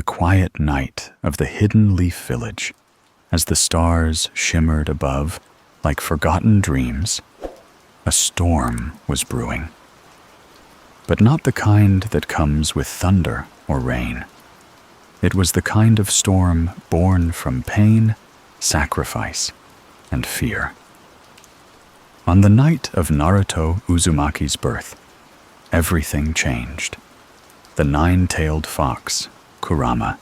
quiet night of the hidden leaf village, as the stars shimmered above like forgotten dreams, a storm was brewing. But not the kind that comes with thunder or rain. It was the kind of storm born from pain, sacrifice, and fear. On the night of Naruto Uzumaki's birth, everything changed. The nine-tailed fox, Kurama,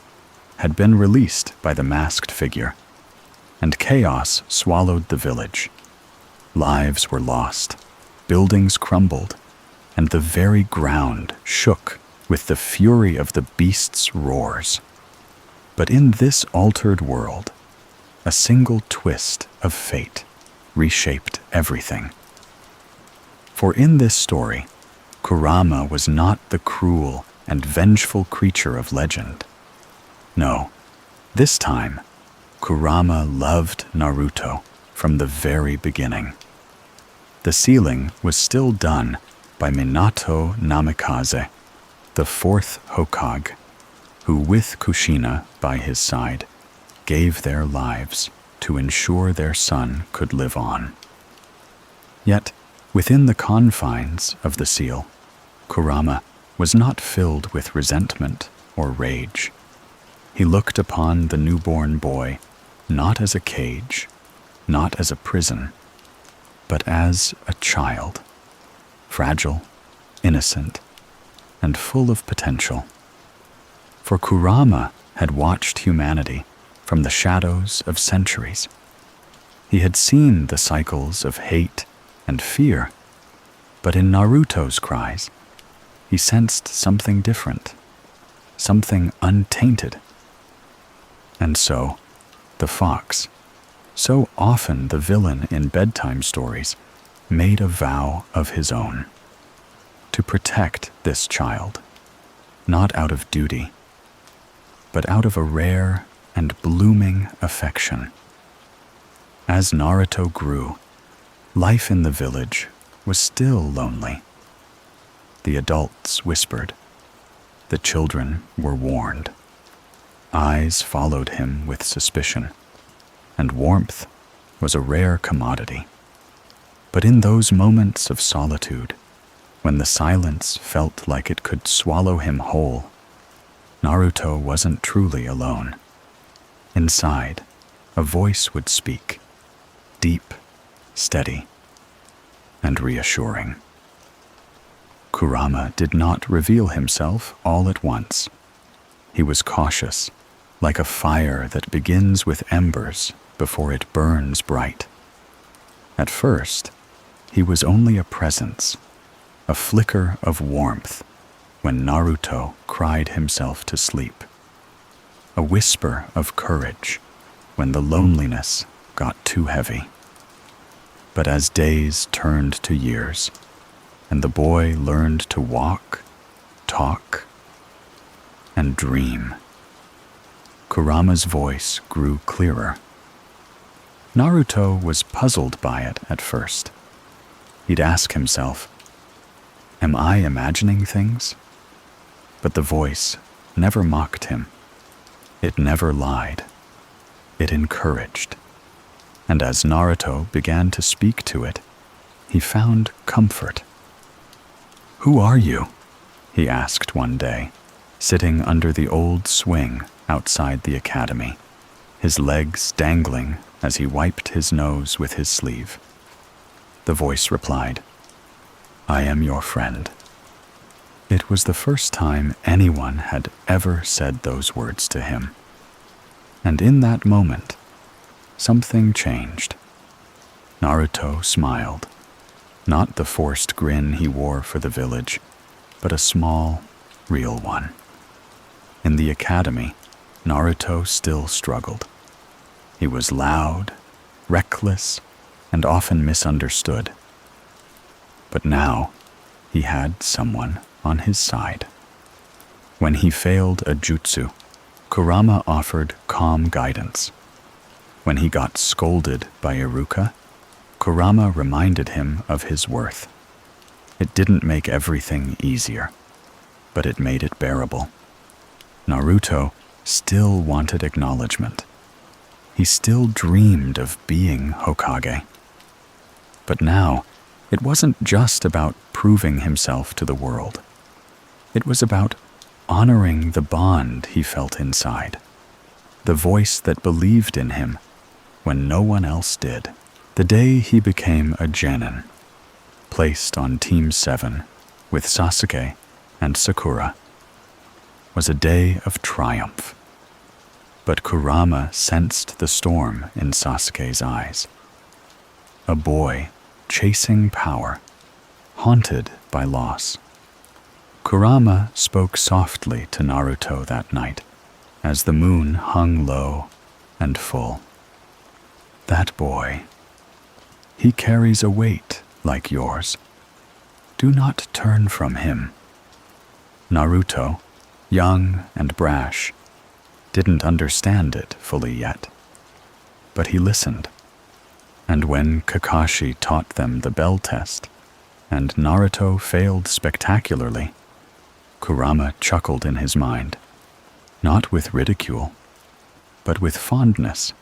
had been released by the masked figure, and chaos swallowed the village. Lives were lost, buildings crumbled, and the very ground shook with the fury of the beast's roars. But in this altered world, a single twist of fate reshaped everything. For in this story, Kurama was not the cruel and vengeful creature of legend. No, this time, Kurama loved Naruto from the very beginning. The sealing was still done by Minato Namikaze, the fourth Hokage, who with Kushina by his side, gave their lives to ensure their son could live on. Yet, within the confines of the seal, Kurama was not filled with resentment or rage. He looked upon the newborn boy not as a cage, not as a prison, but as a child, fragile, innocent, and full of potential. For Kurama had watched humanity from the shadows of centuries. He had seen the cycles of hate and fear, but in Naruto's cries, he sensed something different, something untainted. And so, the fox, so often the villain in bedtime stories, made a vow of his own, to protect this child, not out of duty, but out of a rare and blooming affection. As Naruto grew, life in the village was still lonely. The adults whispered. The children were warned. Eyes followed him with suspicion, and warmth was a rare commodity. But in those moments of solitude, when the silence felt like it could swallow him whole, Naruto wasn't truly alone. Inside, a voice would speak, deep, steady, and reassuring. Kurama did not reveal himself all at once. He was cautious, like a fire that begins with embers before it burns bright. At first, he was only a presence, a flicker of warmth when Naruto cried himself to sleep, a whisper of courage when the loneliness got too heavy. But as days turned to years, and the boy learned to walk, talk, and dream, Kurama's voice grew clearer. Naruto was puzzled by it at first. He'd ask himself, "Am I imagining things?" But the voice never mocked him. It never lied. It encouraged. And as Naruto began to speak to it, he found comfort. "Who are you?" he asked one day, sitting under the old swing outside the academy, his legs dangling as he wiped his nose with his sleeve. The voice replied, "I am your friend." It was the first time anyone had ever said those words to him. And in that moment, something changed. Naruto smiled, not the forced grin he wore for the village, but a small, real one. In the academy, Naruto still struggled. He was loud, reckless, and often misunderstood. But now, he had someone on his side. When he failed a jutsu, Kurama offered calm guidance. When he got scolded by Iruka, Kurama reminded him of his worth. It didn't make everything easier, but it made it bearable. Naruto still wanted acknowledgement. He still dreamed of being Hokage. But now, it wasn't just about proving himself to the world. It was about honoring the bond he felt inside, the voice that believed in him when no one else did. The day he became a genin, placed on Team 7 with Sasuke and Sakura, was a day of triumph. But Kurama sensed the storm in Sasuke's eyes. A boy chasing power, haunted by loss. Kurama spoke softly to Naruto that night as the moon hung low and full. That boy, he carries a weight like yours. Do not turn from him. Naruto, young and brash, didn't understand it fully yet. But he listened. And when Kakashi taught them the bell test, and Naruto failed spectacularly, Kurama chuckled in his mind, not with ridicule, but with fondness.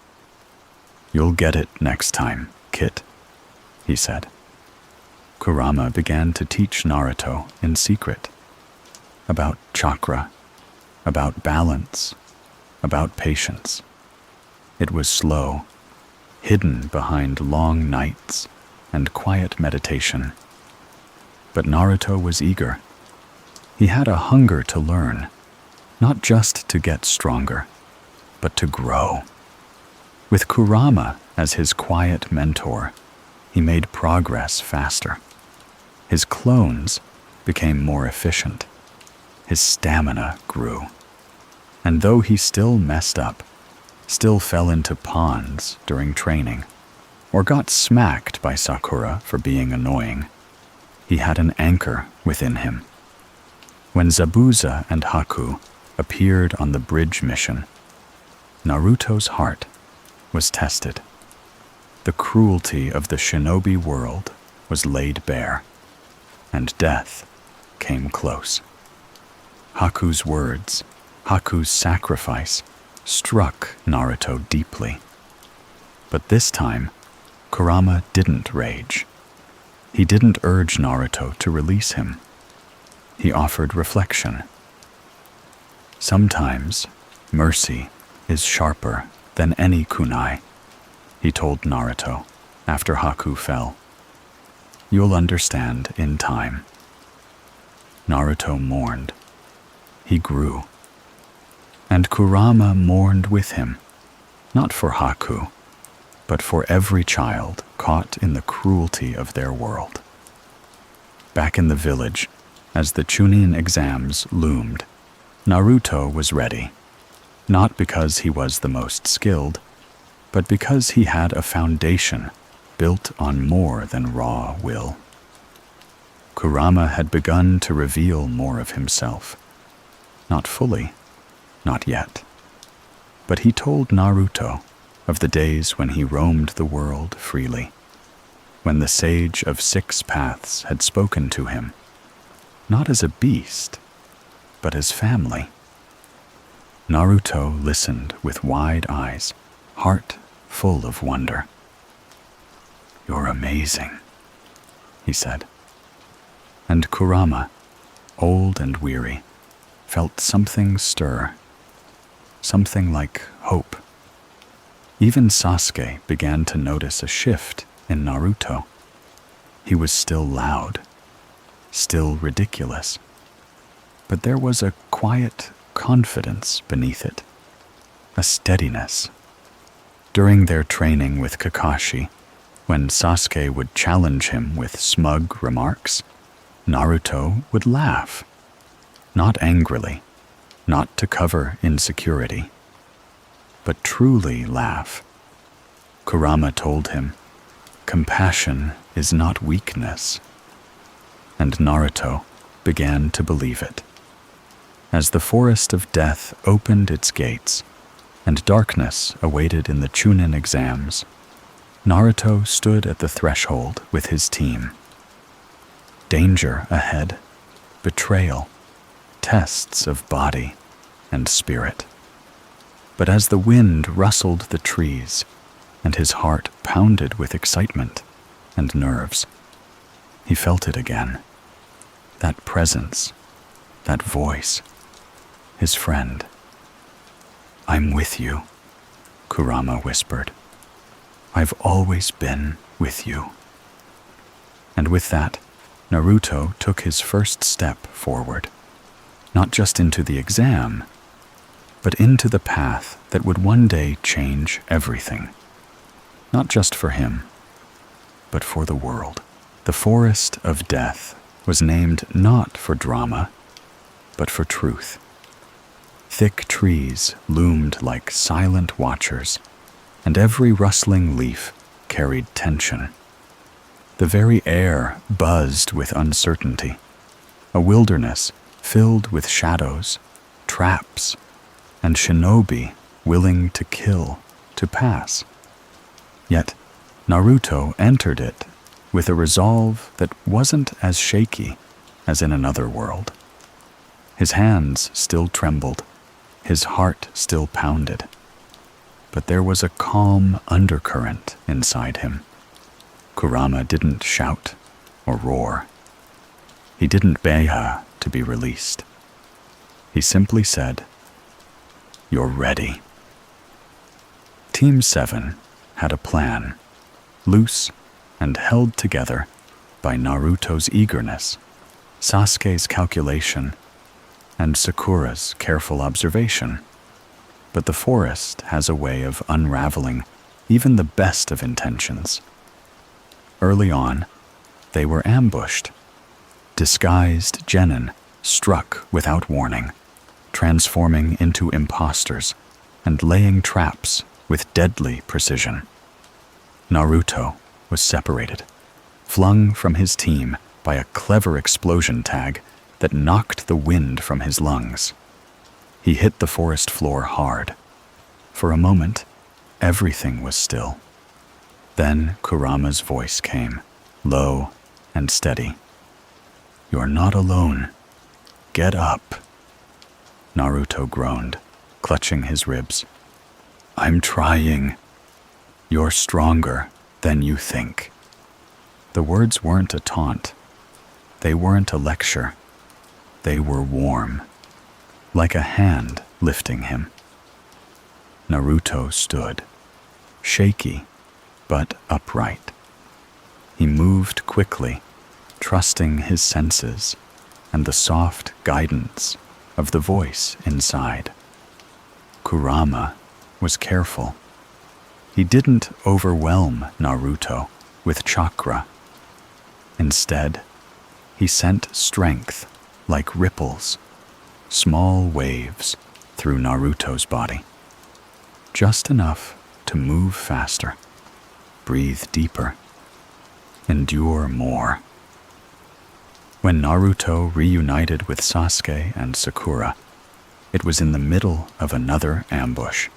"You'll get it next time, Kit," he said. Kurama began to teach Naruto in secret about chakra, about balance, about patience. It was slow, hidden behind long nights and quiet meditation. But Naruto was eager. He had a hunger to learn, not just to get stronger, but to grow. With Kurama as his quiet mentor, he made progress faster. His clones became more efficient. His stamina grew. And though he still messed up, still fell into ponds during training, or got smacked by Sakura for being annoying, he had an anchor within him. When Zabuza and Haku appeared on the bridge mission, Naruto's heart was tested. The cruelty of the shinobi world was laid bare, and death came close. Haku's words, Haku's sacrifice, struck Naruto deeply. But this time, Kurama didn't rage. He didn't urge Naruto to release him. He offered reflection. Sometimes, mercy is sharper than any kunai, he told Naruto after Haku fell. You'll understand in time. Naruto mourned. He grew. And Kurama mourned with him, not for Haku, but for every child caught in the cruelty of their world. Back in the village, as the Chunin exams loomed, Naruto was ready, not because he was the most skilled, but because he had a foundation built on more than raw will. Kurama had begun to reveal more of himself. Not fully, not yet. But he told Naruto of the days when he roamed the world freely, when the sage of 6 paths had spoken to him, not as a beast, but as family. Naruto listened with wide eyes, heart full of wonder. You're amazing, he said. And Kurama, old and weary, felt something stir, something like hope. Even Sasuke began to notice a shift in Naruto. He was still loud, still ridiculous, but there was a quiet confidence beneath it, a steadiness. During their training with Kakashi, when Sasuke would challenge him with smug remarks, Naruto would laugh, not angrily, not to cover insecurity, but truly laugh. Kurama told him, compassion is not weakness. And Naruto began to believe it. As the forest of death opened its gates, and darkness awaited in the Chunin exams, Naruto stood at the threshold with his team. Danger ahead, betrayal, tests of body and spirit. But as the wind rustled the trees, and his heart pounded with excitement and nerves, he felt it again. That presence, that voice, his friend. "I'm with you," Kurama whispered. "I've always been with you." And with that, Naruto took his first step forward, not just into the exam, but into the path that would one day change everything. Not just for him, but for the world. The Forest of Death was named not for drama, but for truth. Thick trees loomed like silent watchers, and every rustling leaf carried tension. The very air buzzed with uncertainty, a wilderness filled with shadows, traps, and shinobi willing to kill, to pass. Yet Naruto entered it with a resolve that wasn't as shaky as in another world. His hands still trembled, his heart still pounded, but there was a calm undercurrent inside him. Kurama didn't shout or roar. He didn't beg to be released. He simply said, "You're ready." Team 7 had a plan, loose and held together by Naruto's eagerness, Sasuke's calculation, and Sakura's careful observation. But the forest has a way of unraveling even the best of intentions. Early on, they were ambushed. Disguised genin struck without warning, transforming into imposters and laying traps with deadly precision. Naruto was separated, flung from his team by a clever explosion tag that knocked the wind from his lungs. He hit the forest floor hard. For a moment, everything was still. Then Kurama's voice came, low and steady. "You're not alone. Get up." Naruto groaned, clutching his ribs. "I'm trying. You're stronger than you think." The words weren't a taunt. They weren't a lecture. They were warm, like a hand lifting him. Naruto stood, shaky but upright. He moved quickly, trusting his senses and the soft guidance of the voice inside. Kurama was careful. He didn't overwhelm Naruto with chakra. Instead, he sent strength like ripples, small waves through Naruto's body. Just enough to move faster, breathe deeper, endure more. When Naruto reunited with Sasuke and Sakura, it was in the middle of another ambush.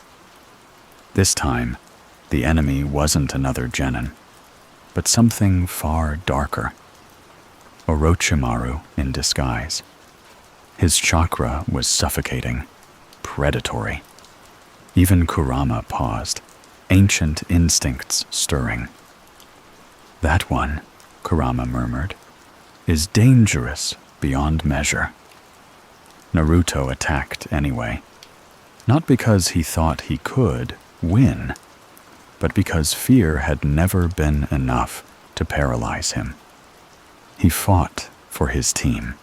This time, the enemy wasn't another genin, but something far darker. Orochimaru in disguise. His chakra was suffocating, predatory. Even Kurama paused, ancient instincts stirring. "That one," Kurama murmured, "is dangerous beyond measure." Naruto attacked anyway, not because he thought he could win, but because fear had never been enough to paralyze him. He fought for his team,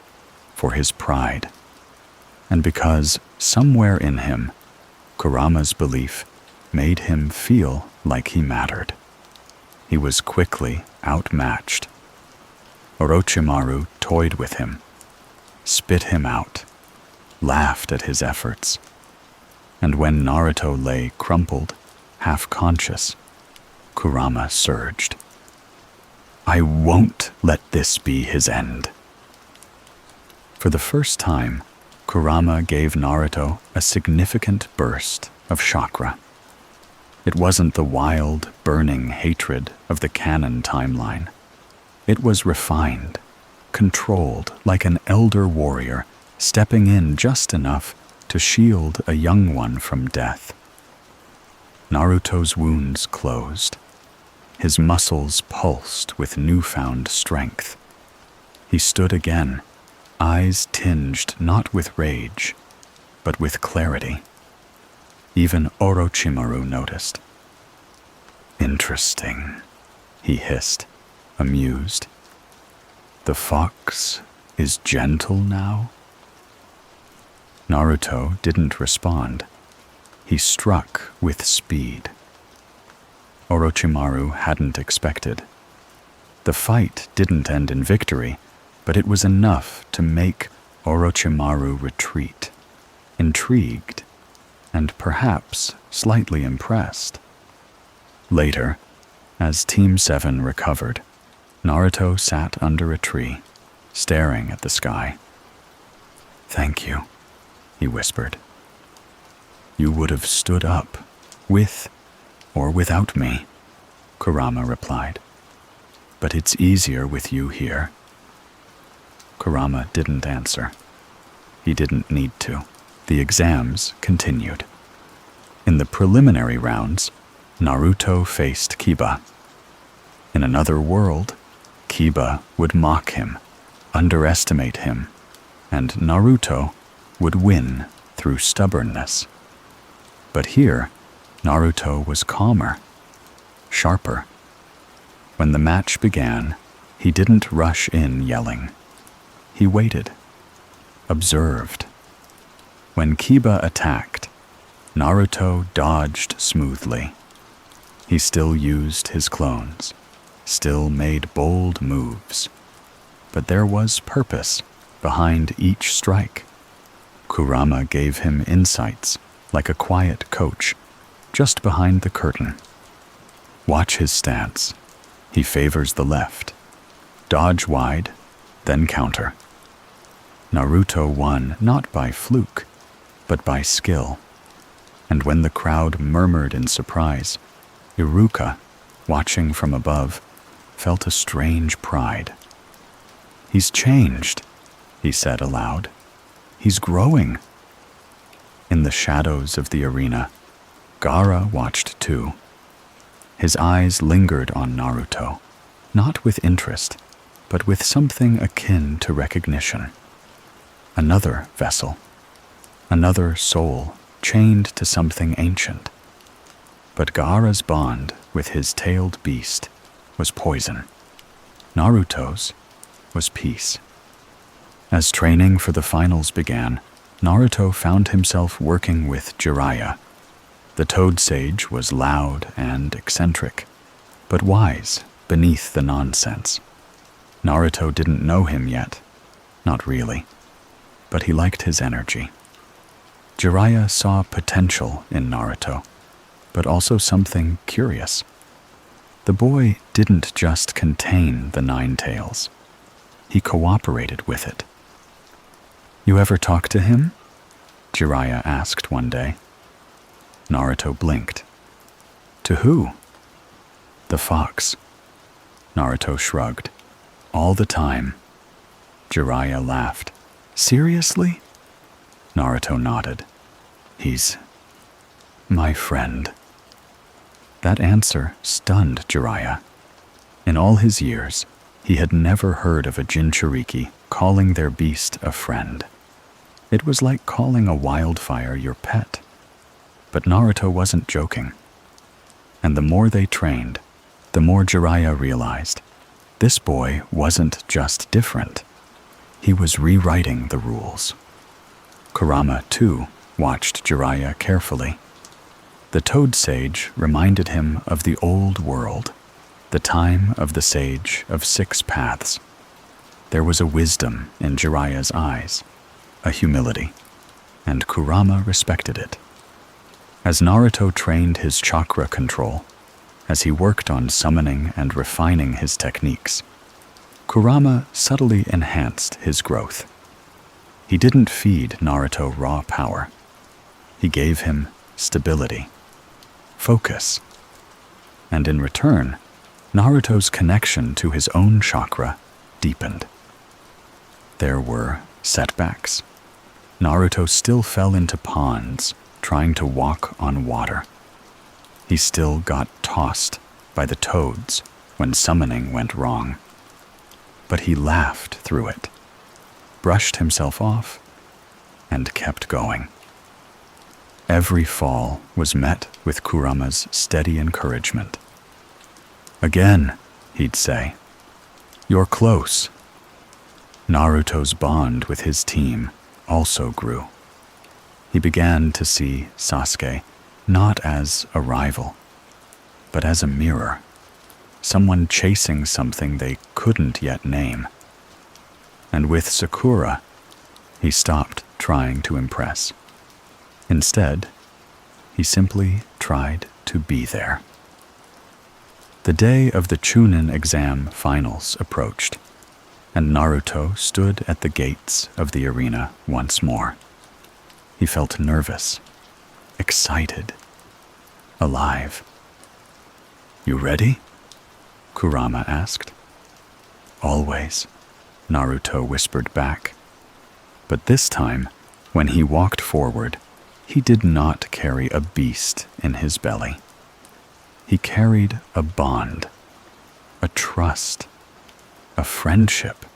for his pride, and because somewhere in him, Kurama's belief made him feel like he mattered. He was quickly outmatched. Orochimaru toyed with him, spit him out, laughed at his efforts, and when Naruto lay crumpled, half-conscious, Kurama surged. "I won't let this be his end." For the first time, Kurama gave Naruto a significant burst of chakra. It wasn't the wild, burning hatred of the canon timeline. It was refined, controlled like an elder warrior stepping in just enough to shield a young one from death. Naruto's wounds closed. His muscles pulsed with newfound strength. He stood again, eyes tinged not with rage, but with clarity. Even Orochimaru noticed. "Interesting," he hissed, amused. "The fox is gentle now?" Naruto didn't respond. He struck with speed. Orochimaru hadn't expected. The fight didn't end in victory, but it was enough to make Orochimaru retreat, intrigued, and perhaps slightly impressed. Later, as Team 7 recovered, Naruto sat under a tree, staring at the sky. "Thank you," he whispered. "You would have stood up, with or without me," Kurama replied. "But it's easier with you here." Kurama didn't answer. He didn't need to. The exams continued. In the preliminary rounds, Naruto faced Kiba. In another world, Kiba would mock him, underestimate him, and Naruto would win through stubbornness. But here, Naruto was calmer, sharper. When the match began, he didn't rush in yelling. He waited, observed. When Kiba attacked, Naruto dodged smoothly. He still used his clones, still made bold moves. But there was purpose behind each strike. Kurama gave him insights like a quiet coach, just behind the curtain. Watch his stance. He favors the left. Dodge wide, then counter. Naruto won not by fluke, but by skill. And when the crowd murmured in surprise, Iruka, watching from above, felt a strange pride. "He's changed," he said aloud. "He's growing." In the shadows of the arena, Gaara watched too. His eyes lingered on Naruto, not with interest, but with something akin to recognition. Another vessel, another soul chained to something ancient. But Gaara's bond with his tailed beast was poison. Naruto's was peace. As training for the finals began, Naruto found himself working with Jiraiya. The Toad Sage was loud and eccentric, but wise beneath the nonsense. Naruto didn't know him yet, not really, but he liked his energy. Jiraiya saw potential in Naruto, but also something curious. The boy didn't just contain the Nine Tails. He cooperated with it. "You ever talk to him?" Jiraiya asked one day. Naruto blinked. "To who?" "The fox." Naruto shrugged. "All the time." Jiraiya laughed. "Seriously?" Naruto nodded. "He's my friend." That answer stunned Jiraiya. In all his years, he had never heard of a Jinchuriki calling their beast a friend. It was like calling a wildfire your pet. But Naruto wasn't joking. And the more they trained, the more Jiraiya realized this boy wasn't just different. He was rewriting the rules. Kurama, too, watched Jiraiya carefully. The Toad Sage reminded him of the old world, the time of the Sage of Six Paths. There was a wisdom in Jiraiya's eyes, a humility, and Kurama respected it. As Naruto trained his chakra control, as he worked on summoning and refining his techniques, Kurama subtly enhanced his growth. He didn't feed Naruto raw power. He gave him stability, focus, and in return, Naruto's connection to his own chakra deepened. There were setbacks. Naruto still fell into ponds, trying to walk on water. He still got tossed by the toads when summoning went wrong. But he laughed through it, brushed himself off, and kept going. Every fall was met with Kurama's steady encouragement. "Again," he'd say, "you're close." Naruto's bond with his team also grew. He began to see Sasuke not as a rival, but as a mirror, someone chasing something they couldn't yet name. And with Sakura, he stopped trying to impress. Instead, he simply tried to be there. The day of the Chunin exam finals approached, and Naruto stood at the gates of the arena once more. He felt nervous, excited, alive. "You ready?" Kurama asked. "Always," Naruto whispered back. But this time, when he walked forward, he did not carry a beast in his belly. He carried a bond, a trust, a friendship.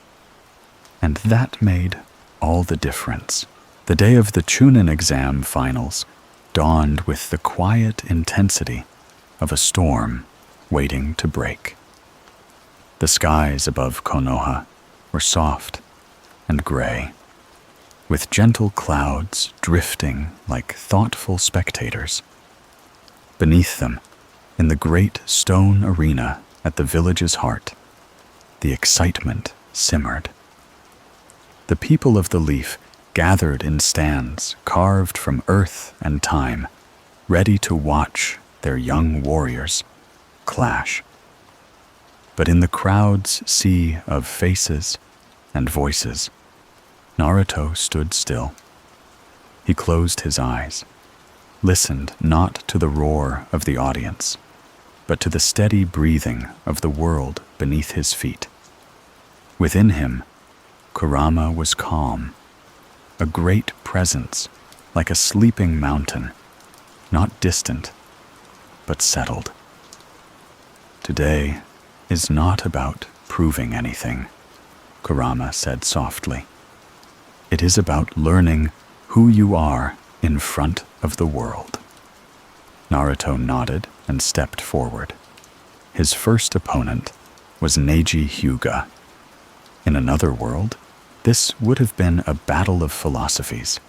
And that made all the difference. The day of the Chunin exam finals dawned with the quiet intensity of a storm waiting to break. The skies above Konoha were soft and gray, with gentle clouds drifting like thoughtful spectators. Beneath them, in the great stone arena at the village's heart, the excitement simmered. The people of the Leaf gathered in stands carved from earth and time, ready to watch their young warriors clash. But in the crowd's sea of faces and voices, Naruto stood still. He closed his eyes, listened not to the roar of the audience, but to the steady breathing of the world beneath his feet. Within him, Kurama was calm, a great presence like a sleeping mountain, not distant, but settled. "Today is not about proving anything," Kurama said softly. "It is about learning who you are in front of the world." Naruto nodded and stepped forward. His first opponent was Neji Hyuga. In another world, this would have been a battle of philosophies,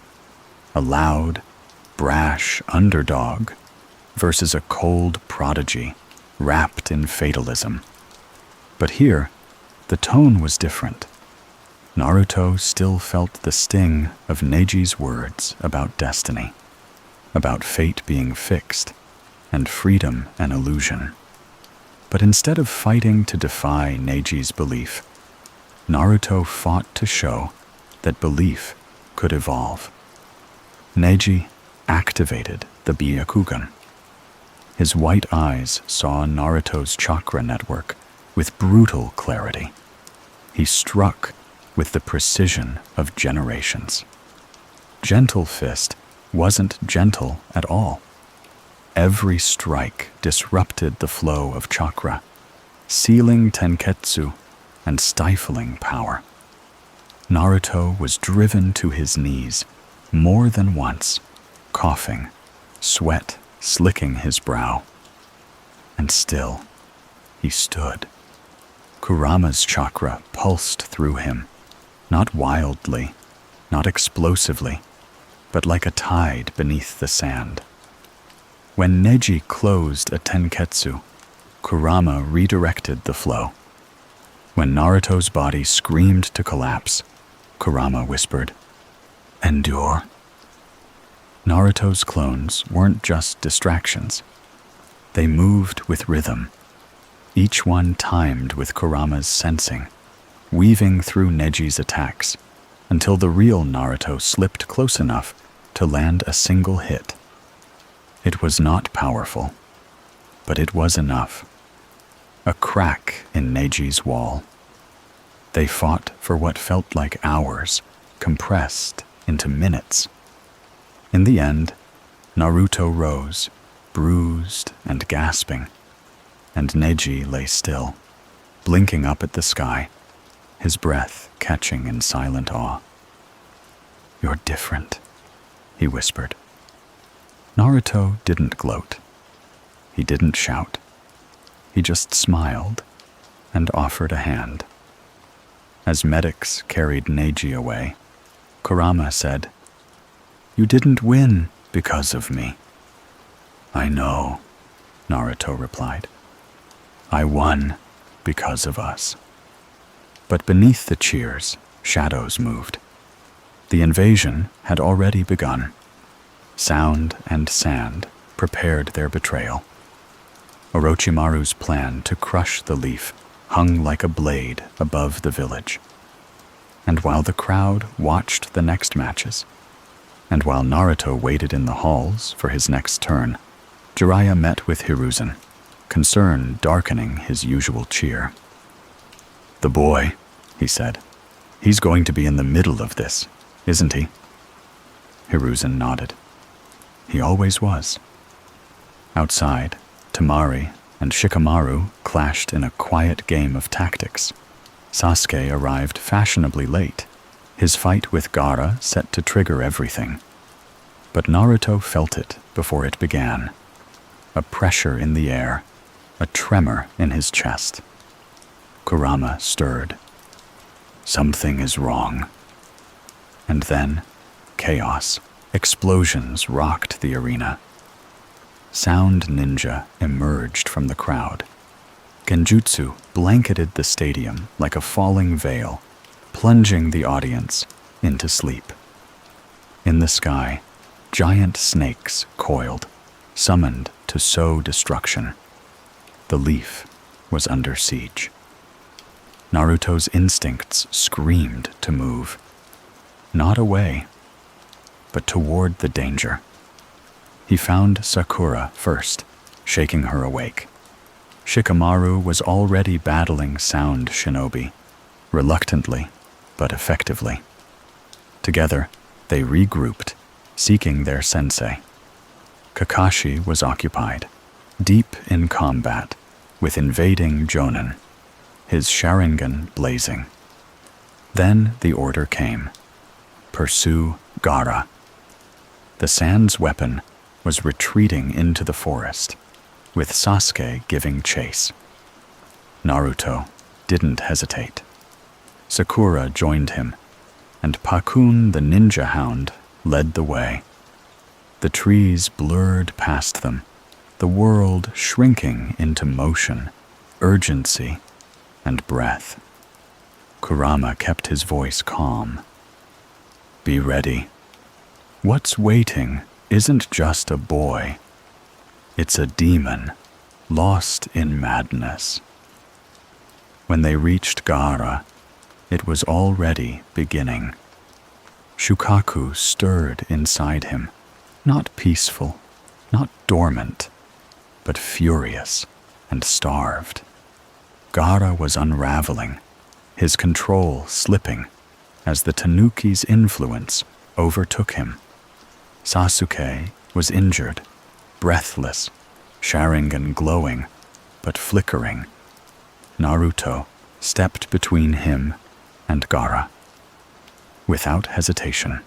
a loud, brash underdog versus a cold prodigy wrapped in fatalism. But here, the tone was different. Naruto still felt the sting of Neji's words about destiny, about fate being fixed, and freedom an illusion. But instead of fighting to defy Neji's belief, Naruto fought to show that belief could evolve. Neji activated the Byakugan. His white eyes saw Naruto's chakra network with brutal clarity. He struck with the precision of generations. Gentle Fist wasn't gentle at all. Every strike disrupted the flow of chakra, sealing tenketsu and stifling power. Naruto was driven to his knees more than once, coughing, sweat slicking his brow. And still, he stood. Kurama's chakra pulsed through him, not wildly, not explosively, but like a tide beneath the sand. When Neji closed a tenketsu, Kurama redirected the flow. When Naruto's body screamed to collapse, Kurama whispered, "Endure." Naruto's clones weren't just distractions. They moved with rhythm, each one timed with Kurama's sensing, weaving through Neji's attacks until the real Naruto slipped close enough to land a single hit. It was not powerful, but it was enough. A crack in Neji's wall. They fought for what felt like hours, compressed into minutes. In the end, Naruto rose, bruised and gasping, and Neji lay still, blinking up at the sky, his breath catching in silent awe. "You're different," he whispered. Naruto didn't gloat. He didn't shout. He just smiled and offered a hand. As medics carried Neji away, Kurama said, "You didn't win because of me." "I know," Naruto replied. "I won because of us." But beneath the cheers, shadows moved. The invasion had already begun. Sound and sand prepared their betrayal. Orochimaru's plan to crush the leaf hung like a blade above the village. And while the crowd watched the next matches, and while Naruto waited in the halls for his next turn, Jiraiya met with Hiruzen, concern darkening his usual cheer. "The boy," he said, "he's going to be in the middle of this, isn't he?" Hiruzen nodded. He always was. Outside, Temari and Shikamaru clashed in a quiet game of tactics. Sasuke arrived fashionably late, his fight with Gaara set to trigger everything. But Naruto felt it before it began. A pressure in the air, a tremor in his chest. Kurama stirred. Something is wrong. And then, chaos, explosions rocked the arena. Sound ninja emerged from the crowd. Genjutsu blanketed the stadium like a falling veil, plunging the audience into sleep. In the sky, giant snakes coiled, summoned to sow destruction. The leaf was under siege. Naruto's instincts screamed to move. Not away, but toward the danger. He found Sakura first, shaking her awake. Shikamaru was already battling sound shinobi, reluctantly but effectively. Together, they regrouped, seeking their sensei. Kakashi was occupied, deep in combat, with invading Jonin, his Sharingan blazing. Then the order came. Pursue Gaara. The Sand's weapon was retreating into the forest, with Sasuke giving chase. Naruto didn't hesitate. Sakura joined him, and Pakun the ninja hound led the way. The trees blurred past them, the world shrinking into motion, urgency, and breath. Kurama kept his voice calm. "Be ready. What's waiting isn't just a boy. It's a demon, lost in madness." When they reached Gaara, it was already beginning. Shukaku stirred inside him, not peaceful, not dormant, but furious and starved. Gaara was unraveling, his control slipping, as the Tanuki's influence overtook him. Sasuke was injured, breathless, Sharingan glowing, but flickering. Naruto stepped between him and Gaara, without hesitation.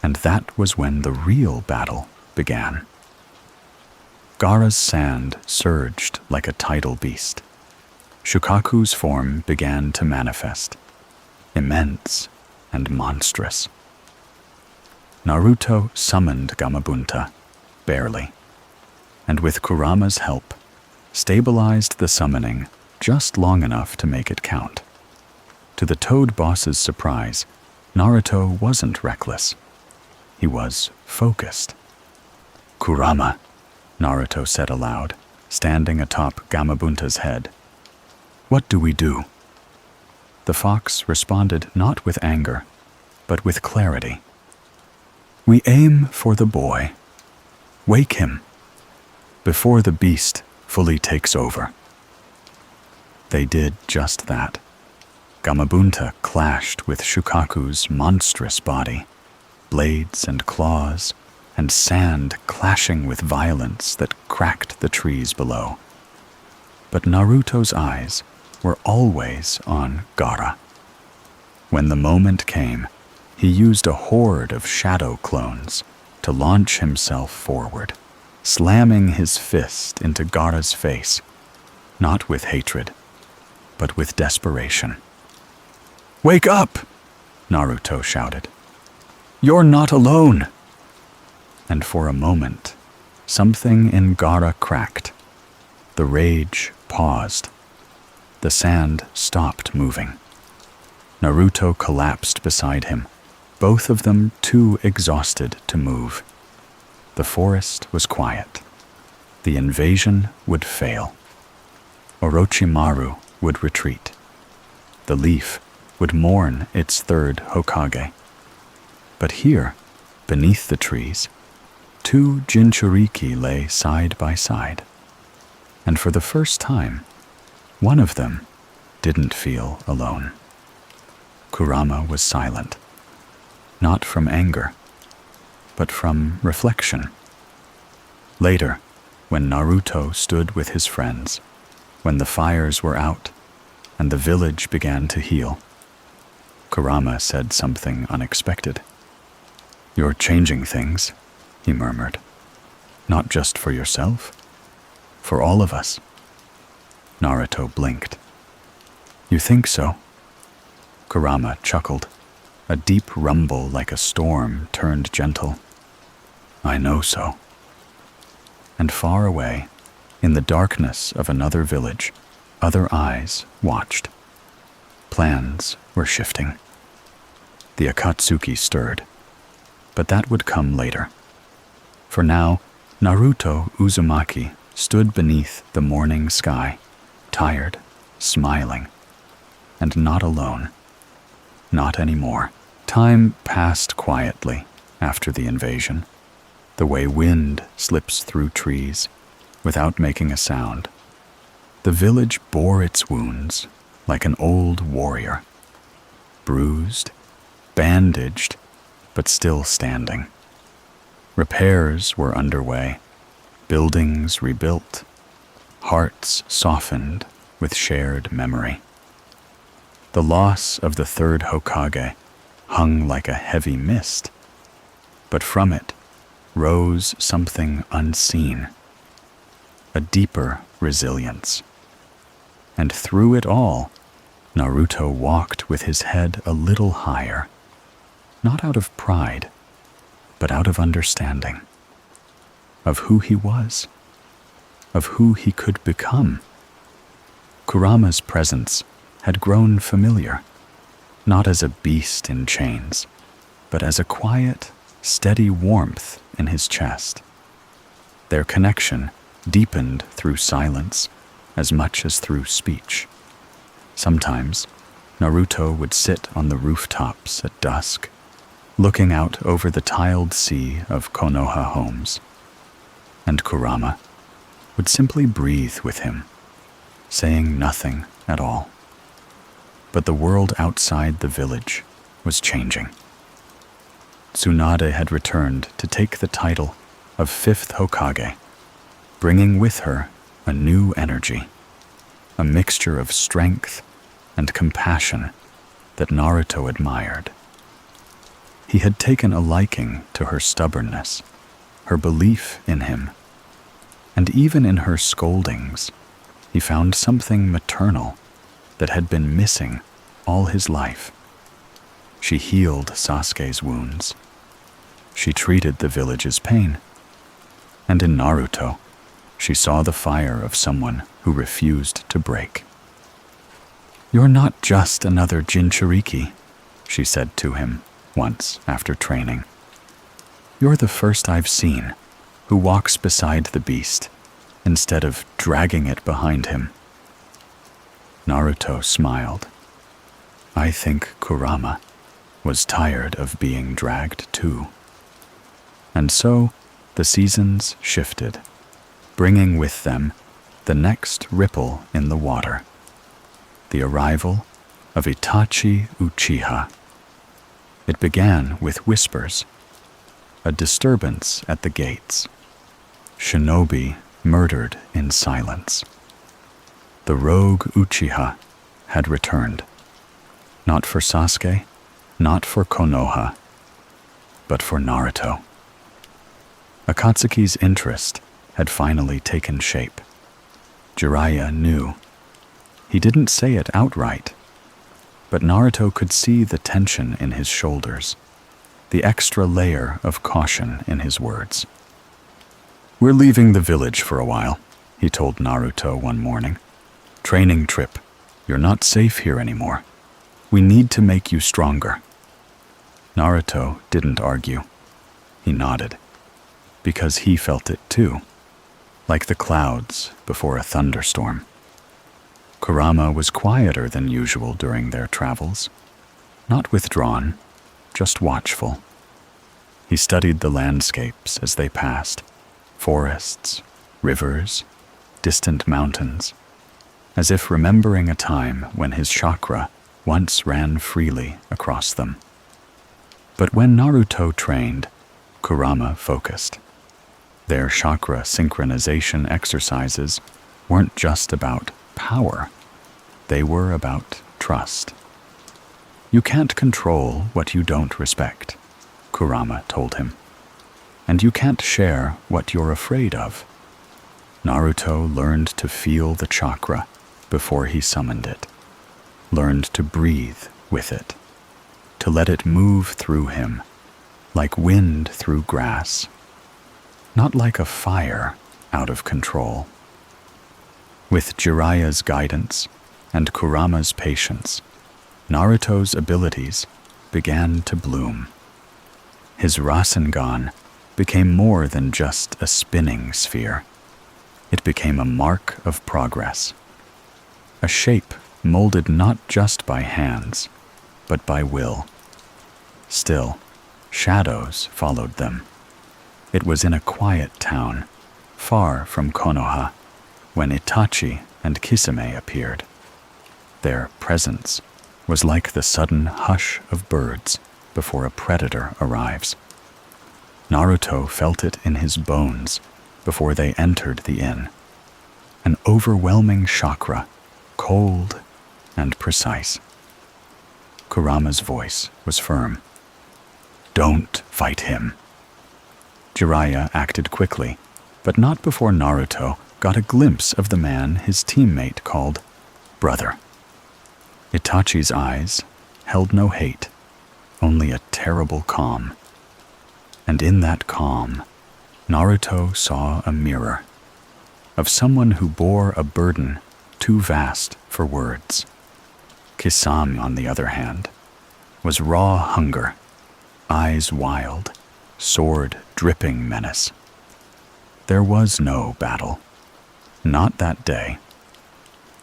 And that was when the real battle began. Gaara's sand surged like a tidal beast. Shukaku's form began to manifest, immense and monstrous. Naruto summoned Gamabunta, barely, and with Kurama's help, stabilized the summoning just long enough to make it count. To the Toad Boss's surprise, Naruto wasn't reckless. He was focused. "Kurama," Naruto said aloud, standing atop Gamabunta's head. "What do we do?" The fox responded not with anger, but with clarity. "We aim for the boy. Wake him, before the beast fully takes over." They did just that. Gamabunta clashed with Shukaku's monstrous body, blades and claws, and sand clashing with violence that cracked the trees below. But Naruto's eyes were always on Gaara. When the moment came, he used a horde of shadow clones to launch himself forward, slamming his fist into Gaara's face, not with hatred, but with desperation. "Wake up!" Naruto shouted. "You're not alone!" And for a moment, something in Gaara cracked. The rage paused. The sand stopped moving. Naruto collapsed beside him, both of them too exhausted to move. The forest was quiet. The invasion would fail. Orochimaru would retreat. The leaf would mourn its third Hokage. But here, beneath the trees, two Jinchuriki lay side by side. And for the first time, one of them didn't feel alone. Kurama was silent, not from anger, but from reflection. Later, when Naruto stood with his friends, when the fires were out and the village began to heal, Kurama said something unexpected. "You're changing things," he murmured. "Not just for yourself, for all of us." Naruto blinked. "You think so?" Kurama chuckled. A deep rumble like a storm turned gentle. "I know so." And far away, in the darkness of another village, other eyes watched. Plans were shifting. The Akatsuki stirred, but that would come later. For now, Naruto Uzumaki stood beneath the morning sky, tired, smiling, and not alone. Not anymore. Time passed quietly after the invasion, the way wind slips through trees without making a sound. The village bore its wounds like an old warrior, bruised, bandaged, but still standing. Repairs were underway, buildings rebuilt, hearts softened with shared memory. The loss of the third Hokage hung like a heavy mist, but from it rose something unseen, a deeper resilience. And through it all, Naruto walked with his head a little higher, not out of pride, but out of understanding of who he was, of who he could become. Kurama's presence had grown familiar, not as a beast in chains, but as a quiet, steady warmth in his chest. Their connection deepened through silence as much as through speech. Sometimes, Naruto would sit on the rooftops at dusk, looking out over the tiled sea of Konoha homes, and Kurama would simply breathe with him, saying nothing at all. But the world outside the village was changing. Tsunade had returned to take the title of fifth Hokage, bringing with her a new energy, a mixture of strength and compassion that Naruto admired. He had taken a liking to her stubbornness, her belief in him, and even in her scoldings, he found something maternal that had been missing all his life. She healed Sasuke's wounds. She treated the village's pain. And in Naruto, she saw the fire of someone who refused to break. "You're not just another Jinchuriki," she said to him once after training. "You're the first I've seen who walks beside the beast instead of dragging it behind him." Naruto smiled. I think Kurama was tired of being dragged too. And so the seasons shifted, bringing with them the next ripple in the water, the arrival of Itachi Uchiha. It began with whispers, a disturbance at the gates. Shinobi murdered in silence. The rogue Uchiha had returned. Not for Sasuke, not for Konoha, but for Naruto. Akatsuki's interest had finally taken shape. Jiraiya knew. He didn't say it outright, but Naruto could see the tension in his shoulders, the extra layer of caution in his words. "We're leaving the village for a while," he told Naruto one morning. "Training trip. You're not safe here anymore. We need to make you stronger." Naruto didn't argue. He nodded, because he felt it too, like the clouds before a thunderstorm. Kurama was quieter than usual during their travels, not withdrawn, just watchful. He studied the landscapes as they passed, forests, rivers, distant mountains, as if remembering a time when his chakra once ran freely across them. But when Naruto trained, Kurama focused. Their chakra synchronization exercises weren't just about power. They were about trust. "You can't control what you don't respect," Kurama told him. "And you can't share what you're afraid of." Naruto learned to feel the chakra before he summoned it, learned to breathe with it, to let it move through him, like wind through grass, not like a fire out of control. With Jiraiya's guidance and Kurama's patience, Naruto's abilities began to bloom. His Rasengan became more than just a spinning sphere. It became a mark of progress, a shape molded not just by hands, but by will. Still, shadows followed them. It was in a quiet town, far from Konoha, when Itachi and Kisame appeared. Their presence was like the sudden hush of birds before a predator arrives. Naruto felt it in his bones before they entered the inn. An overwhelming chakra, cold and precise. Kurama's voice was firm. "Don't fight him." Jiraiya acted quickly, but not before Naruto got a glimpse of the man his teammate called brother. Itachi's eyes held no hate, only a terrible calm. And in that calm, Naruto saw a mirror of someone who bore a burden too vast for words. Kisame, on the other hand, was raw hunger, eyes wild, sword dripping menace. There was no battle. Not that day.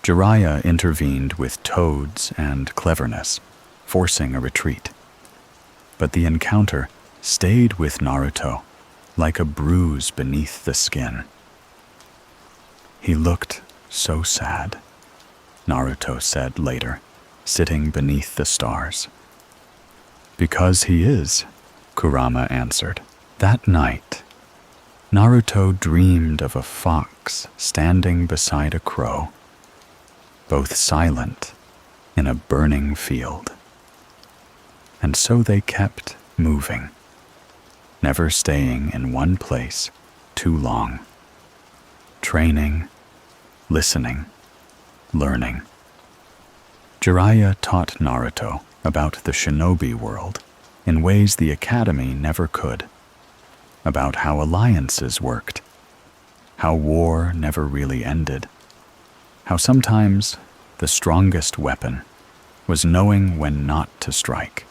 Jiraiya intervened with toads and cleverness, forcing a retreat. But the encounter stayed with Naruto like a bruise beneath the skin. "He looked so sad," Naruto said later, sitting beneath the stars. "Because he is," Kurama answered. That night, Naruto dreamed of a fox standing beside a crow, both silent in a burning field. And so they kept moving, never staying in one place too long. Training, listening, learning. Jiraiya taught Naruto about the shinobi world in ways the academy never could, about how alliances worked, how war never really ended, how sometimes the strongest weapon was knowing when not to strike.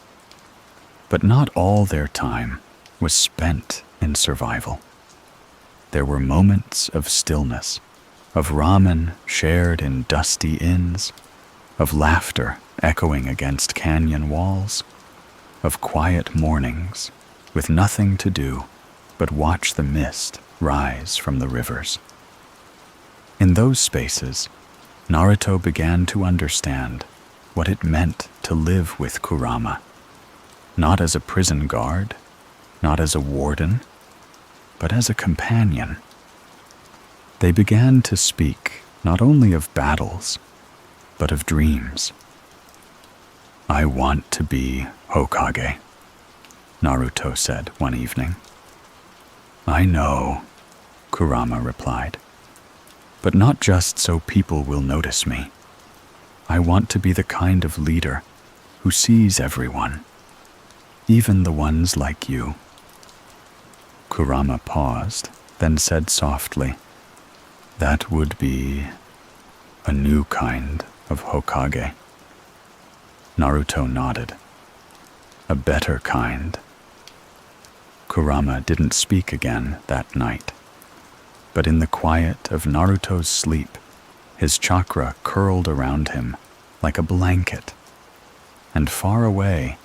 But not all their time was spent in survival. There were moments of stillness, of ramen shared in dusty inns, of laughter echoing against canyon walls, of quiet mornings with nothing to do but watch the mist rise from the rivers. In those spaces, Naruto began to understand what it meant to live with Kurama, not as a prison guard, not as a warden, but as a companion. They began to speak not only of battles, but of dreams. "I want to be Hokage," Naruto said one evening. "I know," Kurama replied, "but not just so people will notice me. I want to be the kind of leader who sees everyone, even the ones like you." Kurama paused, then said softly, "That would be a new kind of Hokage." Naruto nodded. "A better kind." Kurama didn't speak again that night, but in the quiet of Naruto's sleep, his chakra curled around him like a blanket, and far away,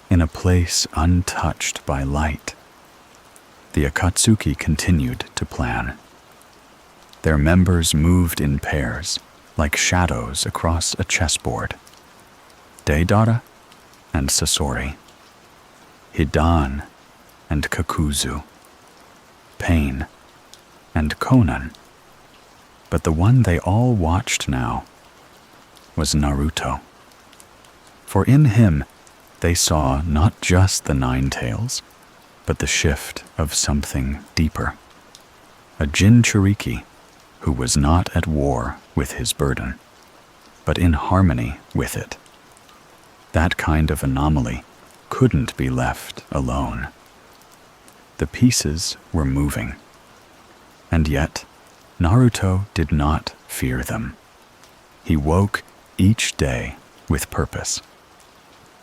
in a place untouched by light, the Akatsuki continued to plan. Their members moved in pairs, like shadows across a chessboard. Deidara and Sasori, Hidan and Kakuzu, Pain and Konan. But the one they all watched now was Naruto. For in him they saw not just the Nine Tails, but the shift of something deeper. A Jinchuriki who was not at war with his burden, but in harmony with it. That kind of anomaly couldn't be left alone. The pieces were moving, and yet Naruto did not fear them. He woke each day with purpose,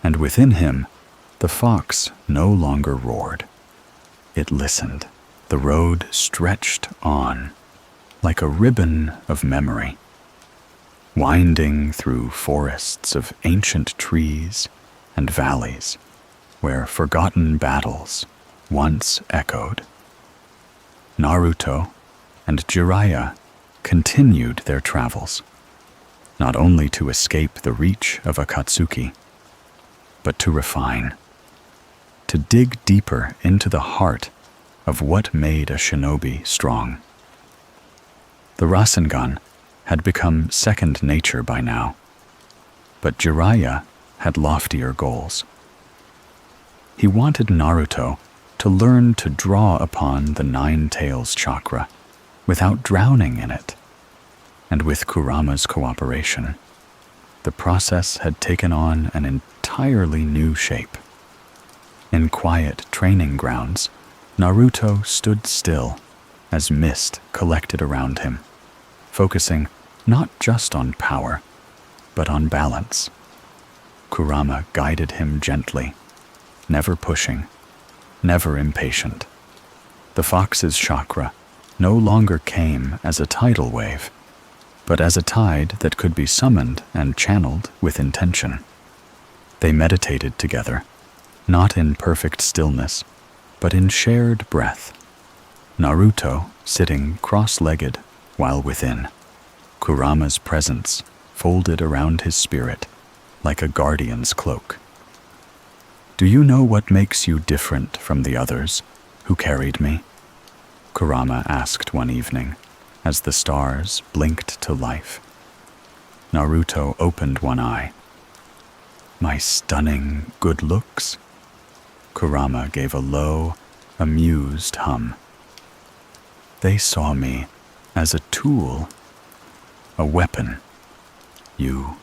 and within him the fox no longer roared. It listened. The road stretched on, like a ribbon of memory, winding through forests of ancient trees and valleys where forgotten battles once echoed. Naruto and Jiraiya continued their travels, not only to escape the reach of Akatsuki, but to refine, to dig deeper into the heart of what made a shinobi strong. The Rasengan had become second nature by now, but Jiraiya had loftier goals. He wanted Naruto to learn to draw upon the Nine Tails chakra without drowning in it, and with Kurama's cooperation, the process had taken on an entirely new shape. In quiet training grounds, Naruto stood still as mist collected around him, focusing not just on power, but on balance. Kurama guided him gently, never pushing, never impatient. The fox's chakra no longer came as a tidal wave, but as a tide that could be summoned and channeled with intention. They meditated together, not in perfect stillness, but in shared breath. Naruto sitting cross-legged while within, Kurama's presence folded around his spirit like a guardian's cloak. "Do you know what makes you different from the others who carried me?" Kurama asked one evening as the stars blinked to life. Naruto opened one eye. "My stunning good looks?" Kurama gave a low, amused hum. "They saw me as a tool, a weapon. You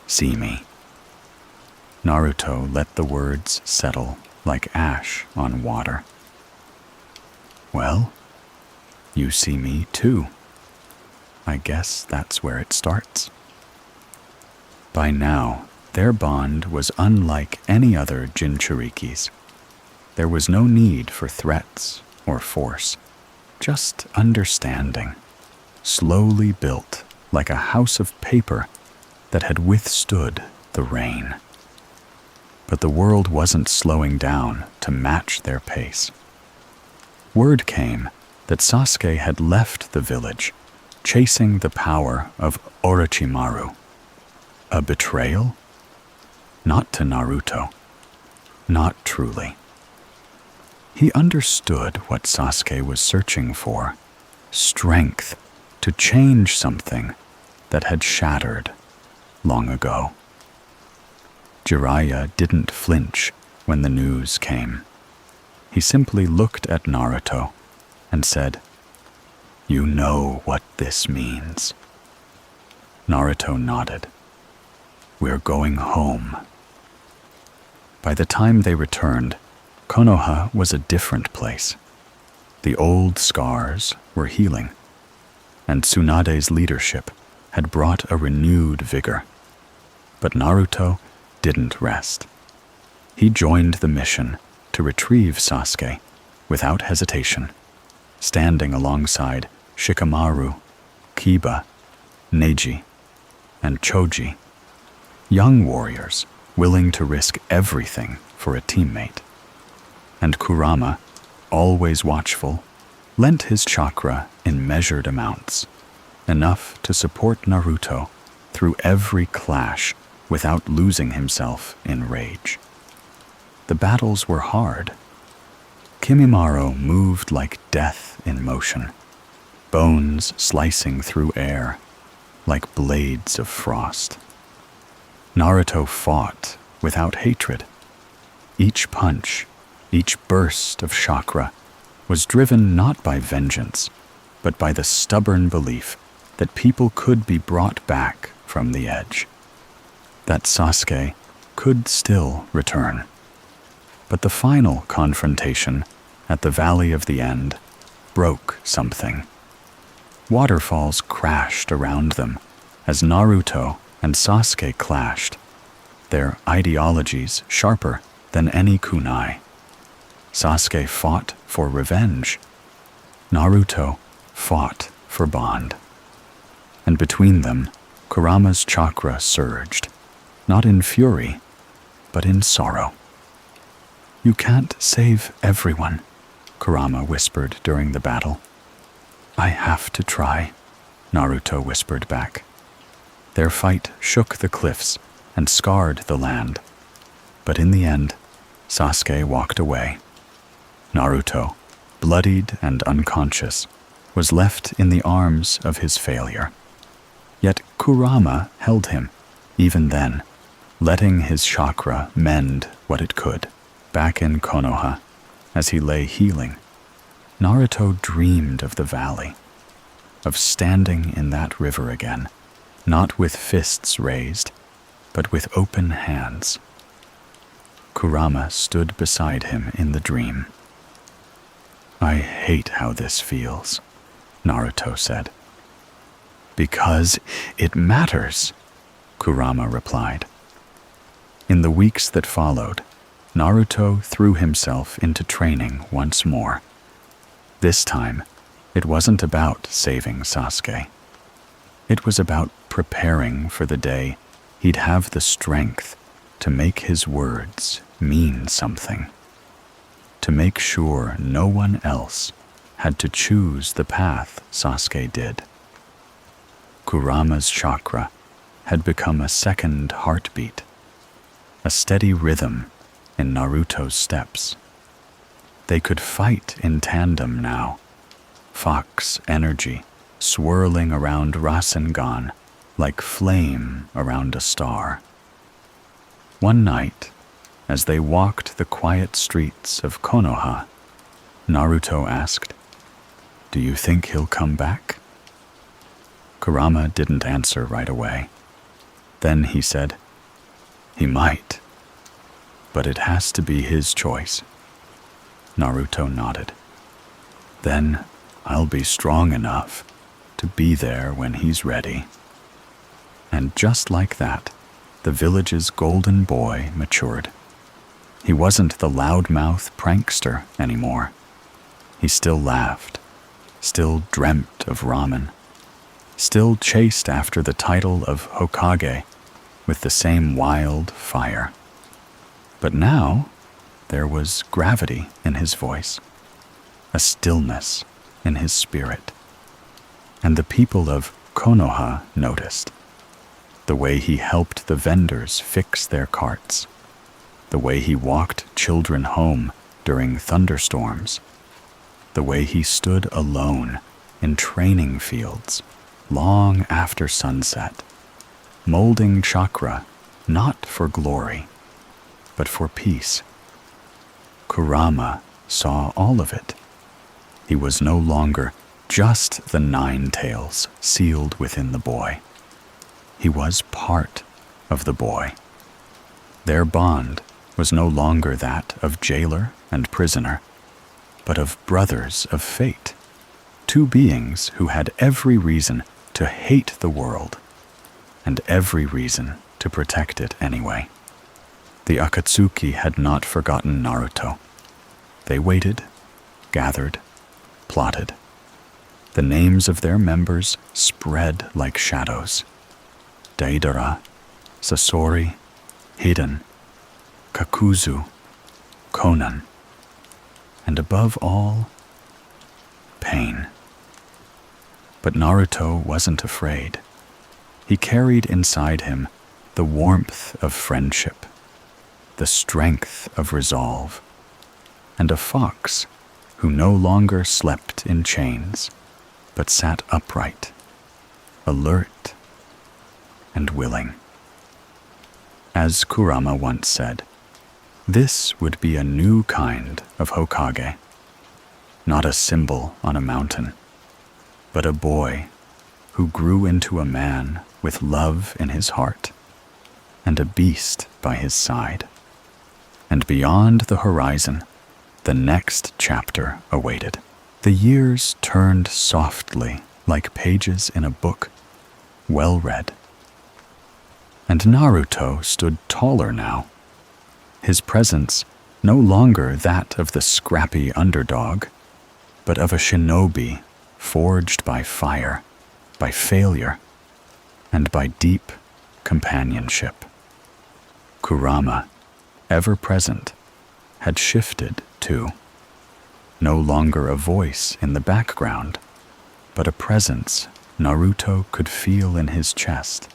see me." Naruto let the words settle like ash on water. "Well, you see me too. I guess that's where it starts." By now, their bond was unlike any other Jinchuriki's. There was no need for threats or force, just understanding, slowly built like a house of paper that had withstood the rain. But the world wasn't slowing down to match their pace. Word came that Sasuke had left the village, chasing the power of Orochimaru. A betrayal? Not to Naruto. Not truly. He understood what Sasuke was searching for: strength to change something that had shattered long ago. Jiraiya didn't flinch when the news came. He simply looked at Naruto and said, "You know what this means." Naruto nodded. "We're going home." By the time they returned, Konoha was a different place. The old scars were healing, and Tsunade's leadership had brought a renewed vigor. But Naruto didn't rest. He joined the mission to retrieve Sasuke without hesitation, standing alongside Shikamaru, Kiba, Neji, and Choji, young warriors willing to risk everything for a teammate. And Kurama, always watchful, lent his chakra in measured amounts, enough to support Naruto through every clash without losing himself in rage. The battles were hard. Kimimaro moved like death in motion, bones slicing through air like blades of frost. Naruto fought without hatred. Each punch, each burst of chakra was driven not by vengeance, but by the stubborn belief that people could be brought back from the edge, that Sasuke could still return. But the final confrontation at the Valley of the End broke something. Waterfalls crashed around them as Naruto and Sasuke clashed, their ideologies sharper than any kunai. Sasuke fought for revenge. Naruto fought for bond. And between them, Kurama's chakra surged, not in fury, but in sorrow. "You can't save everyone," Kurama whispered during the battle. "I have to try," Naruto whispered back. Their fight shook the cliffs and scarred the land. But in the end, Sasuke walked away. Naruto, bloodied and unconscious, was left in the arms of his failure. Yet Kurama held him, even then, letting his chakra mend what it could. Back in Konoha, as he lay healing, Naruto dreamed of the valley, of standing in that river again, not with fists raised, but with open hands. Kurama stood beside him in the dream. "I hate how this feels," Naruto said. "Because it matters," Kurama replied. In the weeks that followed, Naruto threw himself into training once more. This time, it wasn't about saving Sasuke. It was about preparing for the day he'd have the strength to make his words mean something, to make sure no one else had to choose the path Sasuke did. Kurama's chakra had become a second heartbeat, a steady rhythm in Naruto's steps. They could fight in tandem now, fox energy swirling around Rasengan like flame around a star. One night, as they walked the quiet streets of Konoha, Naruto asked, "Do you think he'll come back?" Kurama didn't answer right away. Then he said, "He might, but it has to be his choice." Naruto nodded. "Then I'll be strong enough to be there when he's ready." And just like that, the village's golden boy matured. He wasn't the loudmouth prankster anymore. He still laughed, still dreamt of ramen, still chased after the title of Hokage with the same wild fire. But now, there was gravity in his voice, a stillness in his spirit. And the people of Konoha noticed. The way he helped the vendors fix their carts, the way he walked children home during thunderstorms, the way he stood alone in training fields long after sunset, molding chakra not for glory, but for peace. Kurama saw all of it. He was no longer just the 9 tails sealed within the boy. He was part of the boy. Their bond was no longer that of jailer and prisoner, but of brothers of fate, 2 beings who had every reason to hate the world and every reason to protect it anyway. The Akatsuki had not forgotten Naruto. They waited, gathered, plotted. The names of their members spread like shadows. Deidara, Sasori, Hiden, Kakuzu, Konan, and above all, pain. But Naruto wasn't afraid. He carried inside him the warmth of friendship, the strength of resolve, and a fox who no longer slept in chains, but sat upright, alert, and willing. As Kurama once said, this would be a new kind of Hokage, not a symbol on a mountain, but a boy who grew into a man with love in his heart and a beast by his side. And beyond the horizon, the next chapter awaited. The years turned softly like pages in a book, well read. And Naruto stood taller now, his presence no longer that of the scrappy underdog, but of a shinobi forged by fire, by failure, and by deep companionship. Kurama, ever present, had shifted too. No longer a voice in the background, but a presence Naruto could feel in his chest,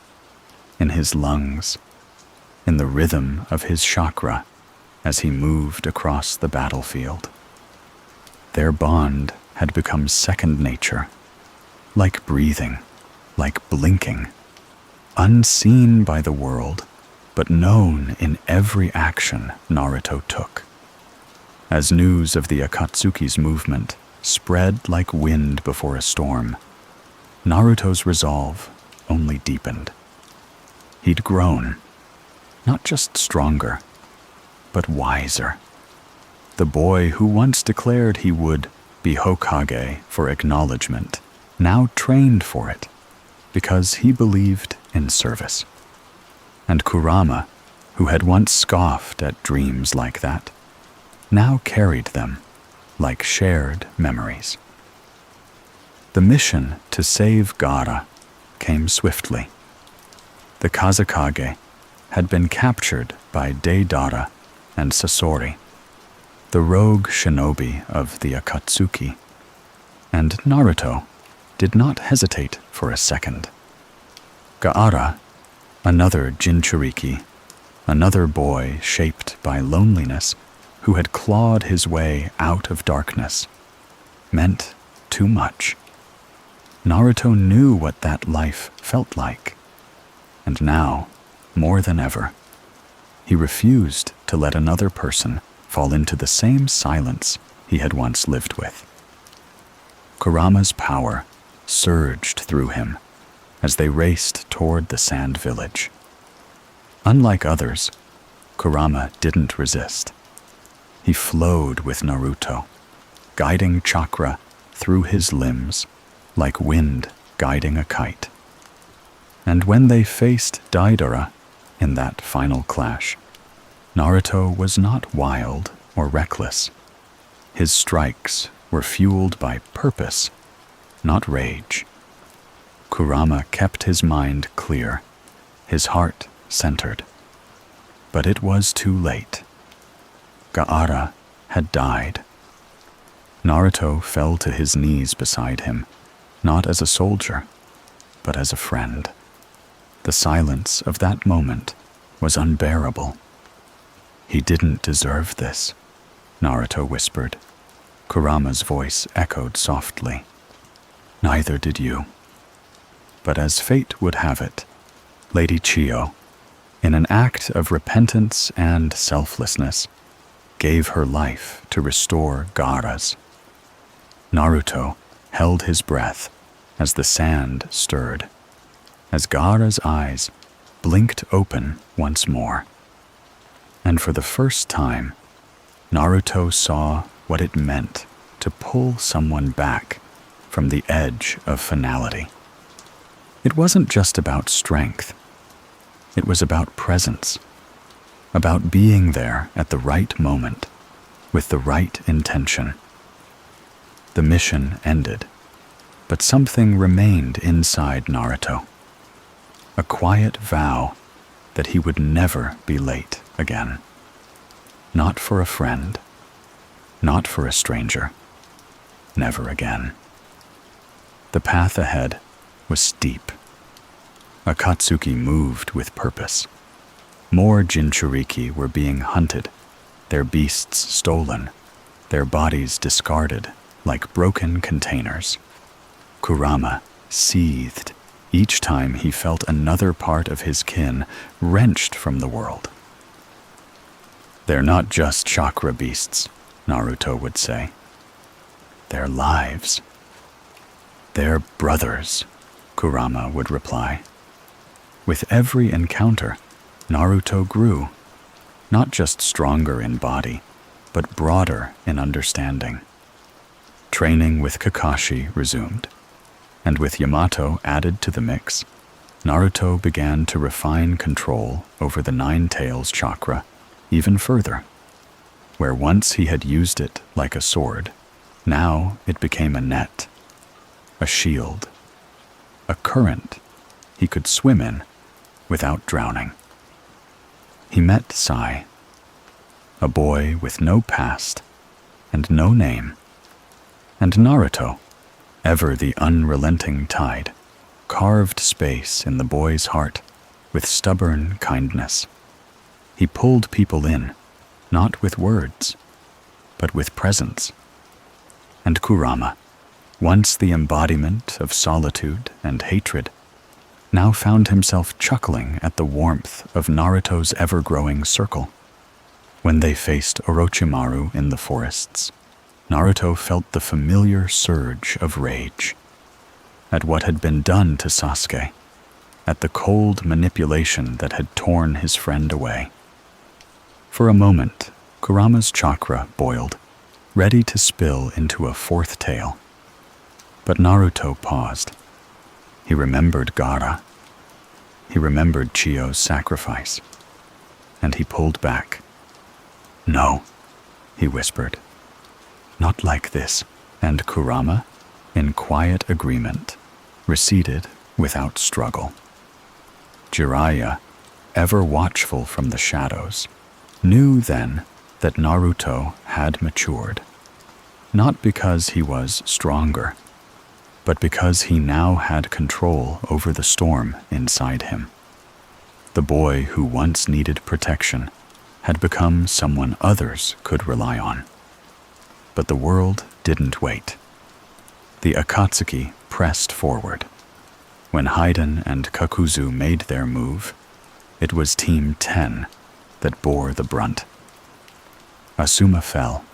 in his lungs, in the rhythm of his chakra as he moved across the battlefield. Their bond had become second nature, like breathing, like blinking, unseen by the world, but known in every action Naruto took. As news of the Akatsuki's movement spread like wind before a storm, Naruto's resolve only deepened. He'd grown, not just stronger, but wiser. The boy who once declared he would be Hokage for acknowledgement now trained for it because he believed in service. And Kurama, who had once scoffed at dreams like that, now carried them like shared memories. The mission to save Gaara came swiftly. The Kazekage had been captured by Deidara and Sasori, the rogue shinobi of the Akatsuki, and Naruto did not hesitate for a second. Gaara, another Jinchuriki, another boy shaped by loneliness who had clawed his way out of darkness, meant too much. Naruto knew what that life felt like, and now, more than ever, he refused to let another person fall into the same silence he had once lived with. Kurama's power surged through him as they raced toward the sand village. Unlike others, Kurama didn't resist. He flowed with Naruto, guiding chakra through his limbs like wind guiding a kite. And when they faced Deidara in that final clash, Naruto was not wild or reckless. His strikes were fueled by purpose, not rage. Kurama kept his mind clear, his heart centered. But it was too late. Gaara had died. Naruto fell to his knees beside him, not as a soldier, but as a friend. The silence of that moment was unbearable. He didn't deserve this. Naruto whispered. Kurama's voice echoed softly. Neither did you. But as fate would have it, Lady Chiyo, in an act of repentance and selflessness, gave her life to restore Gaara's. Naruto held his breath as the sand stirred, as Gaara's eyes blinked open once more. And for the first time, Naruto saw what it meant to pull someone back from the edge of finality. It wasn't just about strength. It was about presence, about being there at the right moment, with the right intention. The mission ended, but something remained inside Naruto. A quiet vow that he would never be late again. Not for a friend, not for a stranger, never again. The path ahead was steep. Akatsuki moved with purpose. More Jinchuriki were being hunted, their beasts stolen, their bodies discarded like broken containers. Kurama seethed each time he felt another part of his kin wrenched from the world. They're not just chakra beasts, Naruto would say. They're lives. They're brothers, Kurama would reply. With every encounter, Naruto grew, not just stronger in body, but broader in understanding. Training with Kakashi resumed, and with Yamato added to the mix, Naruto began to refine control over the Nine Tails chakra even further. Where once he had used it like a sword, now it became a net, a shield, a current he could swim in without drowning. He met Sai, a boy with no past and no name, and Naruto, ever the unrelenting tide, carved space in the boy's heart with stubborn kindness. He pulled people in, not with words, but with presence. And Kurama, once the embodiment of solitude and hatred, now found himself chuckling at the warmth of Naruto's ever-growing circle. When they faced Orochimaru in the forests, Naruto felt the familiar surge of rage at what had been done to Sasuke, at the cold manipulation that had torn his friend away. For a moment, Kurama's chakra boiled, ready to spill into a fourth tail. But Naruto paused. He remembered Gaara. He remembered Chiyo's sacrifice. And he pulled back. No, he whispered. Not like this. And Kurama, in quiet agreement, receded without struggle. Jiraiya, ever watchful from the shadows, knew then that Naruto had matured. Not because he was stronger, but because he now had control over the storm inside him. The boy who once needed protection had become someone others could rely on. But the world didn't wait. The Akatsuki pressed forward. When Haiden and Kakuzu made their move, it was Team 10 that bore the brunt. Asuma fell.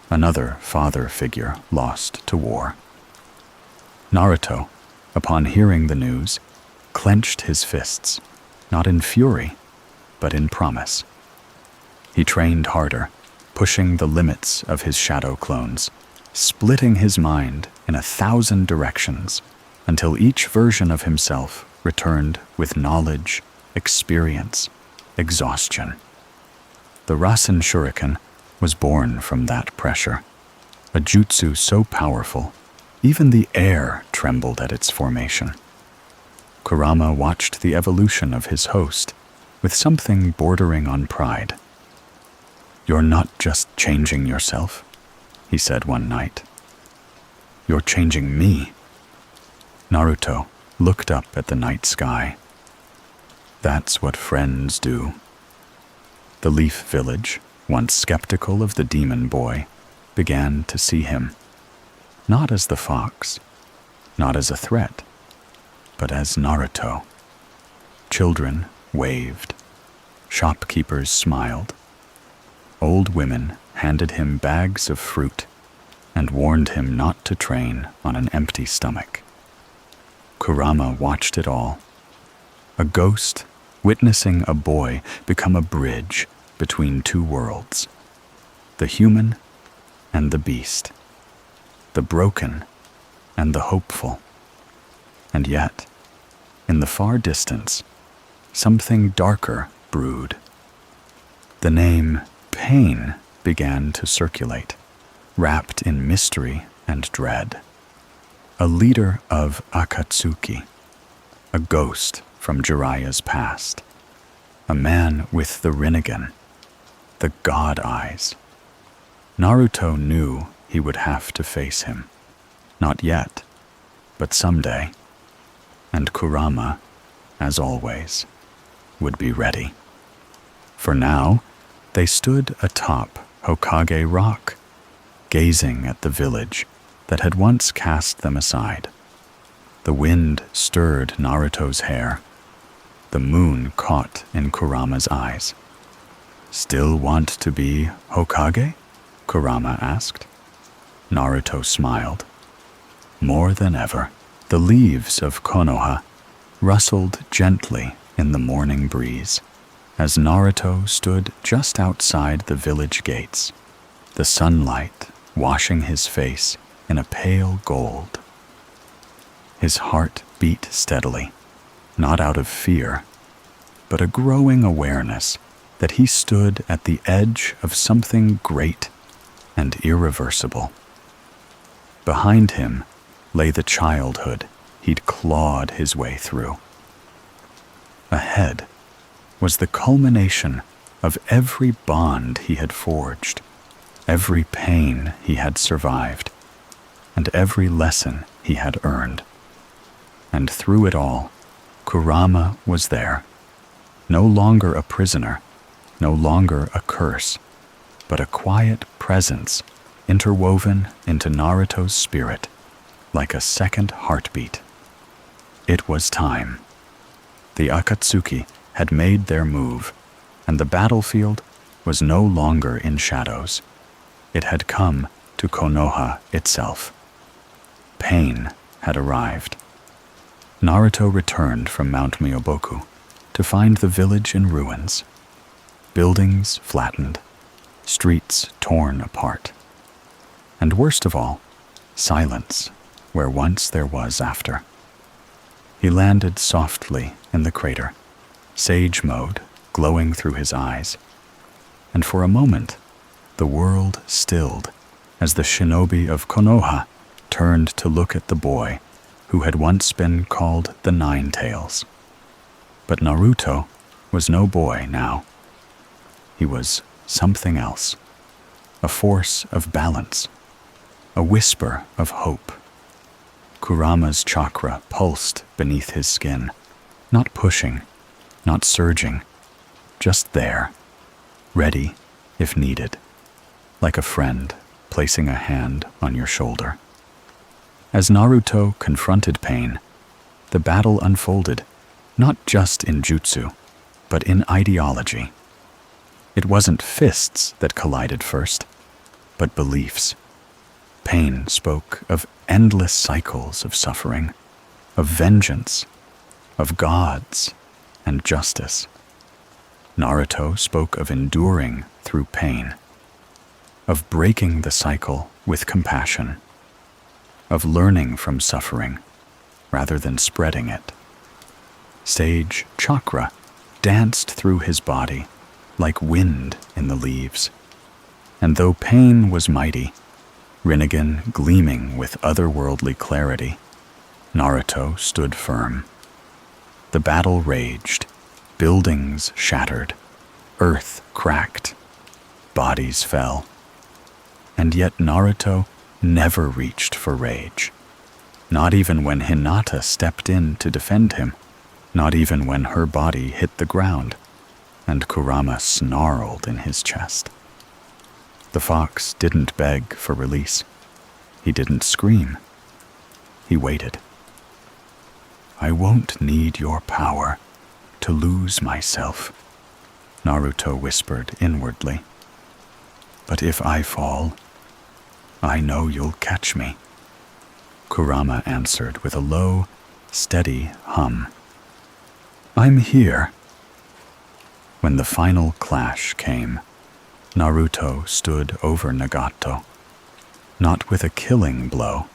Another father figure lost to war. Naruto, upon hearing the news, clenched his fists, not in fury, but in promise. He trained harder, pushing the limits of his shadow clones, splitting his mind in 1,000 directions until each version of himself returned with knowledge, experience, exhaustion. The Rasen Shuriken was born from that pressure, a jutsu so powerful, even the air trembled at its formation. Kurama watched the evolution of his host with something bordering on pride. "You're not just changing yourself," he said one night. "You're changing me." Naruto looked up at the night sky. That's what friends do. The Leaf Village, once skeptical of the demon boy, began to see him, not as the fox, not as a threat, but as Naruto. Children waved. Shopkeepers smiled. Old women handed him bags of fruit and warned him not to train on an empty stomach. Kurama watched it all. A ghost witnessing a boy become a bridge between two worlds, the human and the beast, the broken and the hopeful. And yet, in the far distance, something darker brewed. The name Pain began to circulate, wrapped in mystery and dread. A leader of Akatsuki, a ghost from Jiraiya's past, a man with the Rinnegan, the god eyes. Naruto knew he would have to face him. Not yet, but someday. And Kurama, as always, would be ready. For now, they stood atop Hokage Rock, gazing at the village that had once cast them aside. The wind stirred Naruto's hair. The moon caught in Kurama's eyes. "Still want to be Hokage?" Kurama asked. Naruto smiled. More than ever. The leaves of Konoha rustled gently in the morning breeze as Naruto stood just outside the village gates, the sunlight washing his face in a pale gold. His heart beat steadily, not out of fear, but a growing awareness that he stood at the edge of something great and irreversible. Behind him lay the childhood he'd clawed his way through. Ahead was the culmination of every bond he had forged, every pain he had survived, and every lesson he had earned. And through it all, Kurama was there, no longer a prisoner, no longer a curse, but a quiet presence interwoven into Naruto's spirit like a second heartbeat. It was time. The Akatsuki had made their move, and the battlefield was no longer in shadows. It had come to Konoha itself. Pain had arrived. Naruto returned from Mount Myoboku to find the village in ruins, buildings flattened, streets torn apart, and worst of all, silence where once there was after. He landed softly in the crater, sage mode glowing through his eyes, and for a moment, the world stilled as the shinobi of Konoha turned to look at the boy who had once been called the Nine-Tails. But Naruto was no boy now. He was something else, a force of balance, a whisper of hope. Kurama's chakra pulsed beneath his skin, not pushing, not surging, just there, ready if needed, like a friend placing a hand on your shoulder. As Naruto confronted pain, the battle unfolded, not just in jutsu, but in ideology. It wasn't fists that collided first, but beliefs. Pain spoke of endless cycles of suffering, of vengeance, of gods, and justice. Naruto spoke of enduring through pain, of breaking the cycle with compassion, of learning from suffering rather than spreading it. Sage chakra danced through his body like wind in the leaves. And though pain was mighty, Rinnegan gleaming with otherworldly clarity, Naruto stood firm. The battle raged, buildings shattered, earth cracked, bodies fell. And yet Naruto never reached for rage. Not even when Hinata stepped in to defend him, not even when her body hit the ground, and Kurama snarled in his chest. The fox didn't beg for release. He didn't scream. He waited. "I won't need your power to lose myself," Naruto whispered inwardly. "But if I fall, I know you'll catch me." Kurama answered with a low, steady hum. "I'm here." When the final clash came, Naruto stood over Nagato, not with a killing blow,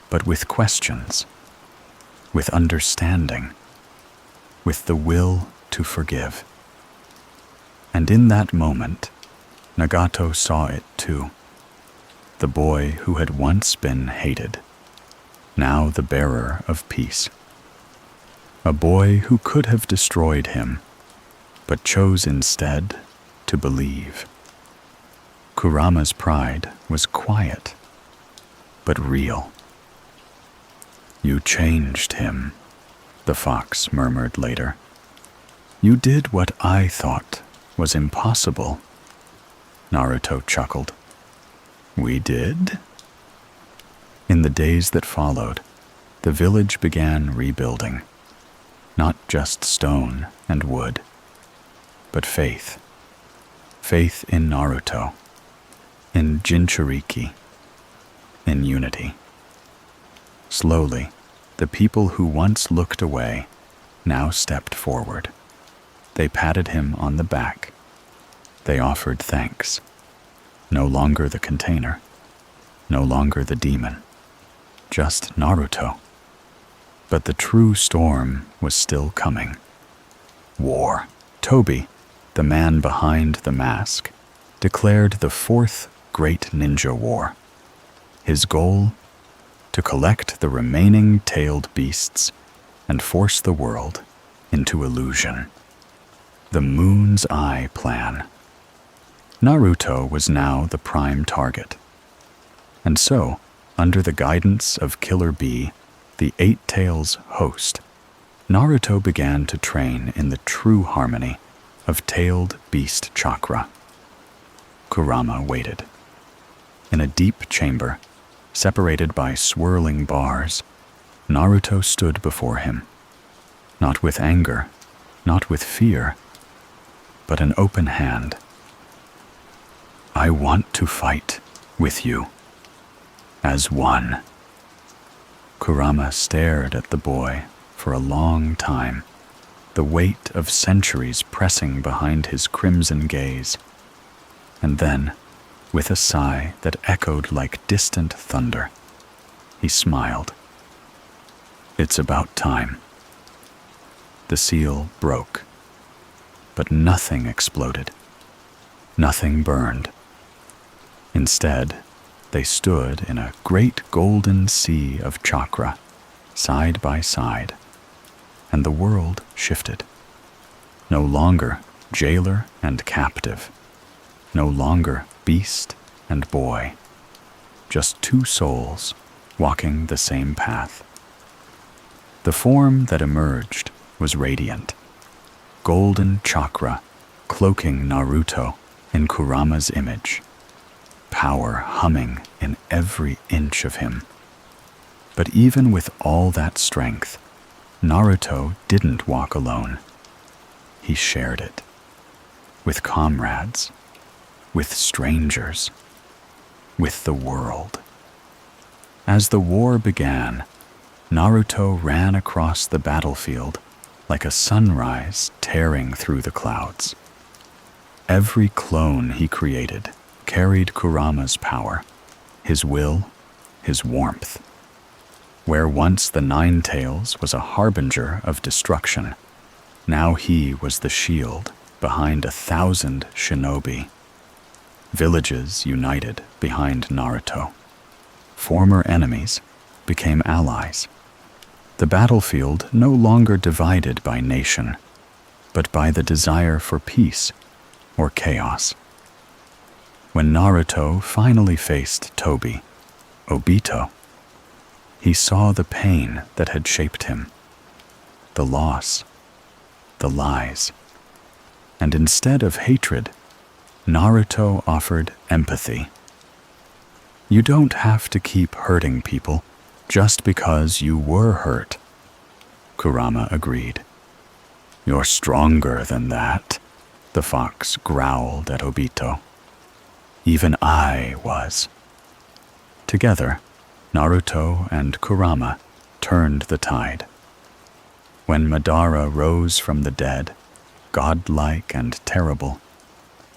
but with questions, with understanding, with the will to forgive. And in that moment, Nagato saw it too. The boy who had once been hated, now the bearer of peace. A boy who could have destroyed him, but chose instead to believe. Kurama's pride was quiet, but real. "You changed him," the fox murmured later. "You did what I thought was impossible." Naruto chuckled. "We did?" In the days that followed, the village began rebuilding. Not just stone and wood, but faith. Faith in Naruto, in Jinchuriki, in unity. Slowly, the people who once looked away now stepped forward. They patted him on the back. They offered thanks. No longer the container, no longer the demon, just Naruto. But the true storm was still coming. War. Tobi, the man behind the mask, declared the fourth Great Ninja War. His goal? To collect the remaining tailed beasts and force the world into illusion. The Moon's Eye Plan. Naruto was now the prime target. And so, under the guidance of Killer Bee, the Eight Tails host, Naruto began to train in the true harmony of tailed beast chakra. Kurama waited. In a deep chamber, separated by swirling bars, Naruto stood before him, not with anger, not with fear, but an open hand. "I want to fight with you, as one." Kurama stared at the boy for a long time, the weight of centuries pressing behind his crimson gaze. And then, with a sigh that echoed like distant thunder, he smiled. "It's about time." The seal broke, but nothing exploded. Nothing burned. Instead, they stood in a great golden sea of chakra, side by side, and the world shifted. No longer jailer and captive, no longer beast and boy, just two souls walking the same path. The form that emerged was radiant, golden chakra cloaking Naruto in Kurama's image, power humming in every inch of him. But even with all that strength, Naruto didn't walk alone. He shared it. With comrades, with strangers, with the world. As the war began, Naruto ran across the battlefield like a sunrise tearing through the clouds. Every clone he created carried Kurama's power, his will, his warmth. Where once the Nine Tails was a harbinger of destruction, now he was the shield behind 1,000 shinobi. Villages united behind Naruto. Former enemies became allies. The battlefield no longer divided by nation, but by the desire for peace or chaos. When Naruto finally faced Tobi, Obito, he saw the pain that had shaped him, the loss, the lies, and instead of hatred, Naruto offered empathy. You don't have to keep hurting people just because you were hurt. Kurama agreed. You're stronger than that, the fox growled at Obito. Even I was. Together, Naruto and Kurama turned the tide. When Madara rose from the dead, godlike and terrible,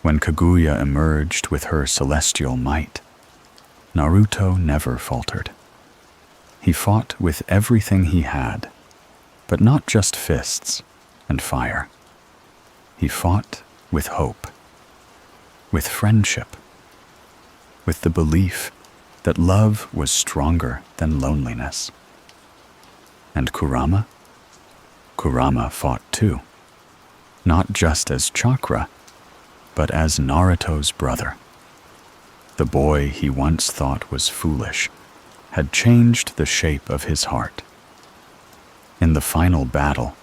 when Kaguya emerged with her celestial might, Naruto never faltered. He fought with everything he had, but not just fists and fire. He fought with hope, with friendship, with the belief that love was stronger than loneliness. And Kurama? Kurama fought too, not just as Chakra, but as Naruto's brother. The boy he once thought was foolish had changed the shape of his heart. In the final battle,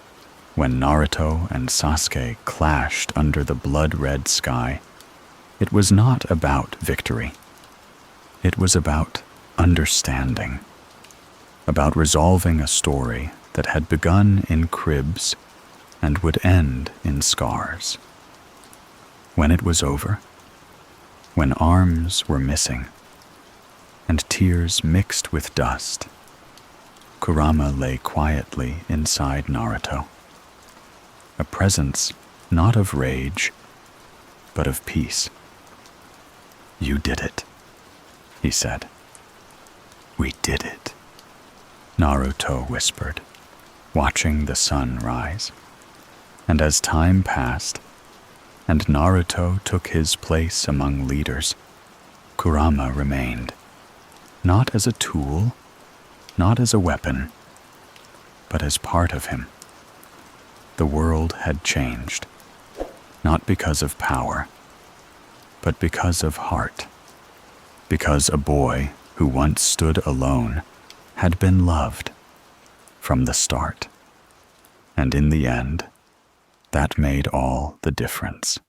when Naruto and Sasuke clashed under the blood-red sky, it was not about victory. It was about understanding, about resolving a story that had begun in cribs and would end in scars. When it was over, when arms were missing and tears mixed with dust, Kurama lay quietly inside Naruto, a presence not of rage, but of peace. You did it, he said. We did it, Naruto whispered, watching the sun rise. And as time passed, and Naruto took his place among leaders, Kurama remained, not as a tool, not as a weapon, but as part of him. The world had changed, not because of power, but because of heart, because a boy who once stood alone had been loved from the start. And in the end, that made all the difference.